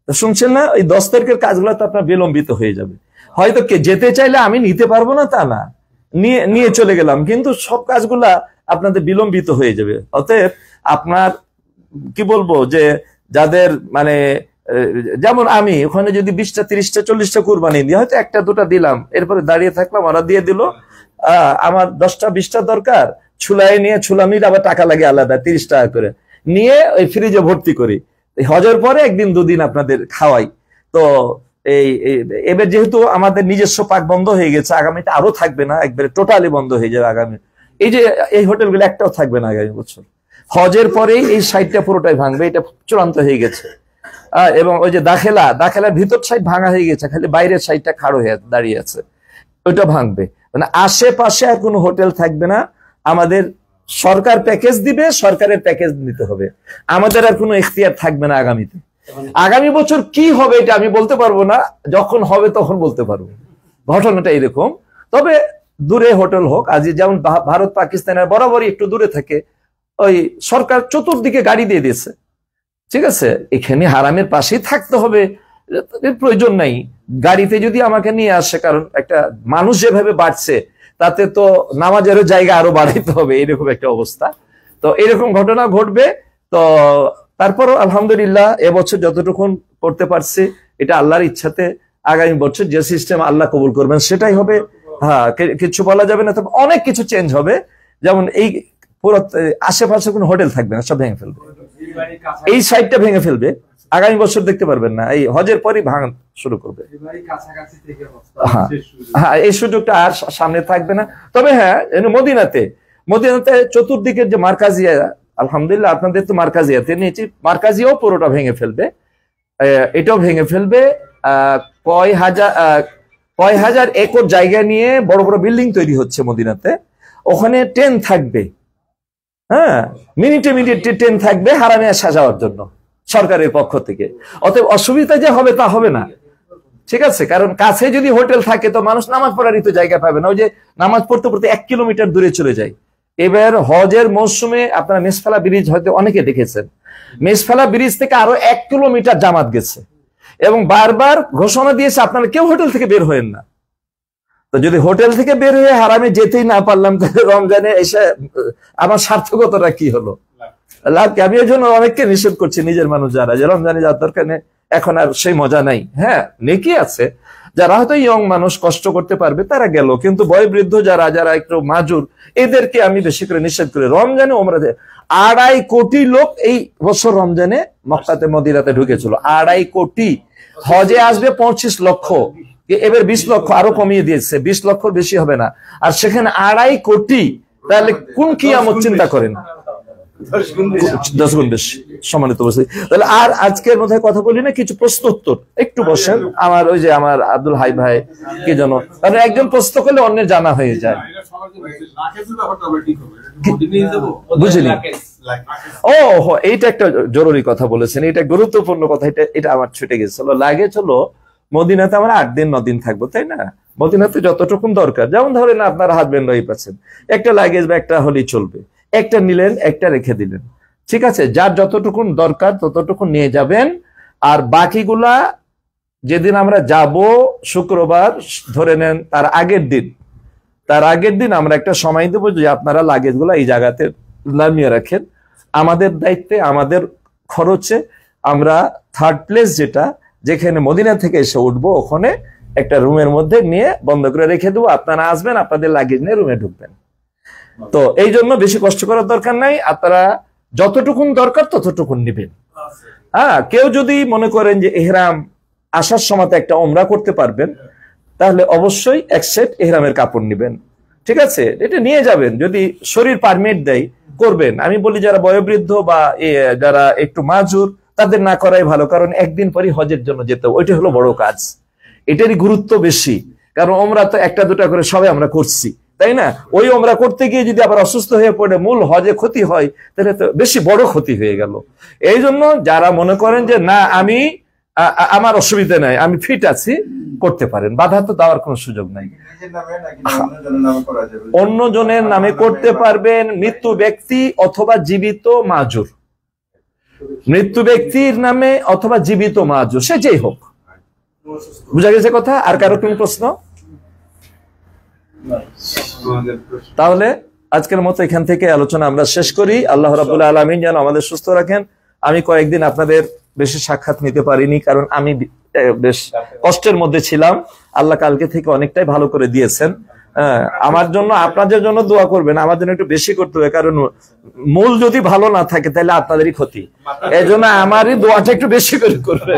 A: শুনছেন না, ওই 10 তারিখের কাজগুলো তো আপনার বিলম্বিত হয়ে যাবে। হয়তো যেতে চাইলে আমি নিতে পারবো না তা না, নিয়ে চলে গেলাম, কিন্তু সব কাজগুলা আপনাদের বিলম্বিত হয়ে যাবে। অতএব আপনার কি বলবো, যে যাদের মানে, যেমন আমি ওখানে যদি 20টা 30টা 40টা কুরবানি দিই, হয়তো 1টা 2টা দিলাম, এরপরে দাঁড়িয়ে থাকলাম, ওরা দিয়ে দিল। আমার 10টা 20টা দরকার, ছুলাই নিয়ে, ছুলামির আবার টাকা লাগে আলাদা 30 টাকা করে, নিয়ে ওই ফ্রিজে ভর্তি করি। হজের পরে 1 দিন 2 দিন আপনাদের খাওয়াই। তো এবার যেহেতু আমাদের নিজস্ব পাক বন্ধ হয়ে গেছে, আগামীতে আরো থাকবে না, একবারে টোটালি বন্ধ হয়ে যাবে আগামী। এই হোটেলগুলো একটাও থাকবে না আগামী বছর। হজের পরেই এই সাইডটা পুরোটাই ভাঙবে, এটা চূড়ান্ত হয়ে গেছে। এবং ওই যে দাখেলার ভিতর সাইড ভাঙা হয়ে গেছে, খালি বাইরের সাইডটা খাড়ো হয়ে দাঁড়িয়ে আছে, ওইটা ভাঙবে। মানে আশেপাশে আর কোনো হোটেল থাকবে না। আমাদের সরকার প্যাকেজ দিবে, সরকারের প্যাকেজ নিতে হবে, আমাদের আর কোনো এখতিয়ার থাকবে না আগামীতে। আগামী বছর কি হবে এটা আমি বলতে পারবো না, যখন হবে তখন বলতে পারবো। ঘটনাটা এরকম। তবে দূরে হোটেল হোক, আজ যেমন ভারত পাকিস্তানের বরাবরই একটু দূরে থাকে, ওই সরকার চতুর্দিকে গাড়ি দিয়ে দিয়েছে, ঠিক আছে? এখানে হারামের পাশেই থাকতে হবে, প্রয়োজন নাই। গাড়িতে যদি আমাকে নিয়ে আসে, কারণ একটা মানুষ যেভাবে বাড়ছে, তাতে তো নামাজেরও জায়গা আরো বাড়াইতে হবে, এরকম একটা অবস্থা। তো এরকম ঘটনা ঘটবে। তো তারপরও আলহামদুলিল্লাহ এবছর যতটুকু করতে পারছি, এটা আল্লাহর ইচ্ছাতে আগামী বছর যে সিস্টেম আল্লাহ কবুল করবেন সেটাই হবে। হ্যাঁ, কিছু বলা যাবে না, তবে অনেক কিছু চেঞ্জ হবে। যেমন এই পুরো আশেপাশে কোনো হোটেল থাকবে না, সব ভেঙে ফেলবে, এই সাইডটা ভেঙে ফেলবে, আগামী বছর দেখতে পারবেন না, এই হজের পরই ভাঙা শুরু করবে। হ্যাঁ, এই সুযোগটা আর সামনে থাকবে না। তবে হ্যাঁ, মদিনাতে চতুর্দিকের যে মার্কাজিয়া, আলহামদুলিল্লাহ আপনাদের তো মার্কাজিয়াতে নিয়েছি, মার্কাজিয়াও পুরোটা ভেঙে ফেলবে, এটাও ভেঙে ফেলবে। কয় হাজার একর জায়গা নিয়ে বড় বড় বিল্ডিং তৈরি হচ্ছে মদিনাতে, ওখানে ট্রেন থাকবে, হ্যাঁ, মিনিটে মিনিটে ট্রেন থাকবে হারামে সাজাওয়ার জন্য সরকারের পক্ষ থেকে। অতএব অসুবিধা যে হবে তা হবে না, ঠিক আছে? কারণ কাছে যদি হোটেল থাকে তো মানুষ নামাজ পড়ারই তো জায়গা পাবে না, ওই যে নামাজ পড়তে পড়তে 1 কিলোমিটার দূরে চলে যায়। এবার হজের মৌসুমে আপনারা মেসফালা ব্রিজ হয়তো অনেকে দেখেছেন, মেসফালা ব্রিজ থেকে আরো 1 কিলোমিটার জামাত গেছে এবং বারবার ঘোষণা দিয়েছে আপনারা কেউ হোটেল থেকে বের হয়েন না। তো যদি হোটেল থেকে বের হয়ে হারামে যেতেই না পারলাম, তাহলে রমজানে এসে আমার সার্থকতাটা কি হলো? লাভ কি? আমি এই জন্য অনেককে নিষেধ করছি, নিজের মানুষ যারা, যে রমজানে যাওয়ার দরকার নেই, এখন আর সেই মজা নাই। হ্যাঁ, নেকি আছে, যারা হয়তো ইয়ং মানুষ কষ্ট করতে পারবে তারা গেল, কিন্তু বয়োবৃদ্ধ যারা একটু মাজুর, এদেরকে আমি বেশি করে নিষেধ করি। রমজানে ওমরাতে 2.5 কোটি লোক এই বছর রমজানে মক্কাতে মদিনাতে ঢুকেছিল, 2.5 কোটি। হজে আসবে 25 লক্ষ, এবার 20 লক্ষ আরো কমিয়ে দিয়েছে, 20 লক্ষর বেশি হবে না, আর সেখানে 2.5 কোটি। তাহলে কোন কিয়ামত চিন্তা করেন, 10 গুণ বেশি সম্মানিত বসে। তাহলে আর আজকের মধ্যে কথা বলি না, কিছু প্রশ্ন উত্তর একটু বসেন। আমার ওই যে আমার আব্দুল হাই ভাই কি যেন, তাহলে একজন প্রশ্ন করলে অন্যের জানা হয়ে যায়। বুঝলি? ও এইটা একটা জরুরি কথা বলেছেন, এটা গুরুত্বপূর্ণ কথা, এটা আমার ছুটে গেছিল। লাগেজ হলো মদিনাতে আমরা 8 দিন 9 দিন থাকবো, তাই না? মদিনাতে যতটুকুন দরকার, যেমন ধরেন আপনার হাজবেন্ড ওয়াইফ আছেন, একটা লাগেজ বা একটা হলেই চলবে, একটা নিলেন একটা রেখে দিলেন, ঠিক আছে? যার যতটুকুন দরকার ততটুকুন নিয়ে যাবেন, আর বাকিগুলা যেদিন আমরা যাব শুক্রবার ধরে নেন, তার আগের দিন আমরা একটা সময় দেবো যে আপনারা লাগেজগুলা এই জায়গাতে নামিয়ে রাখেন, আমাদের দায়িত্বে আমাদের খরচে আমরা থার্ড প্লেস যেখানে মদিনা থেকে এসে উঠবো, ওখানে একটা রুমের মধ্যে নিয়ে বন্ধ করে রেখে দেবো, আপনারা আসবেন, আপনাদের লাগেজ নিয়ে রুমে ঢুকবেন। তো এই জন্য বেশি কষ্ট করার দরকার নাই, আপনারা যতটুকুন দরকার ততটুকুন নিবেন। হ্যাঁ, কেউ যদি মনে করেন যে এহরাম আসার সময় একটা ওমরা করতে পারবেন, তাহলে অবশ্যই 1 সেট এহরামের কাপড় নিবেন, ঠিক আছে? এটা নিয়ে যাবেন, যদি শরীর পারমিট দেয় করবেন। আমি বলি যারা বয়োবৃদ্ধ বা যারা একটু মাজুর, তাদের না করাই ভালো, কারণ একদিন পরই হজের জন্য যেতে, ওইটা হলো বড় কাজ, এটারই গুরুত্ব বেশি। কারণ ওমরা তো 1টা 2টা করে সবাই আমরা করছি, তাই না? ওই ওমরা করতে গিয়ে যদি আবার অসুস্থ হয়ে পড়ে মূল হজে ক্ষতি হয়, তাহলে তো বেশি বড় ক্ষতি হয়ে গেল। এই জন্য যারা মনে করেন যে না আমার অসুবিধা নাই, আমি ফিট আছি, করতে পারেন, বাধা তো দেওয়ার কোনো সুযোগ নাই। অন্য জনের নামে করতে পারবেন, মৃত্যু ব্যক্তি অথবা জীবিত মাজুর, মৃত্যু ব্যক্তির নামে অথবা জীবিত মাজুর, সে যেই হোক। বুঝা গেছে কথা? আর কারো কোন প্রশ্ন? তাহলে আজকের মতো এখান থেকে আলোচনা আমরা শেষ করি। আল্লাহ রাব্বুল আলামিন যেন আমাদের সুস্থ রাখেন। আমি কয়েকদিন আপনাদের বেশি সাক্ষাৎ নিতে পারিনি, কারণ আমি বেশ কষ্টের মধ্যে ছিলাম। আল্লাহ কালকে থেকে অনেকটাই ভালো করে দিয়েছেন। আমার জন্য, আপনাদের জন্য দোয়া করবেন, আমার জন্য একটু বেশি করতে হবে, কারণ মূল যদি ভালো না থাকে তাহলে আপনাদেরই ক্ষতি। এই জন্য আমারই দোয়াটা একটু বেশি করে করবে।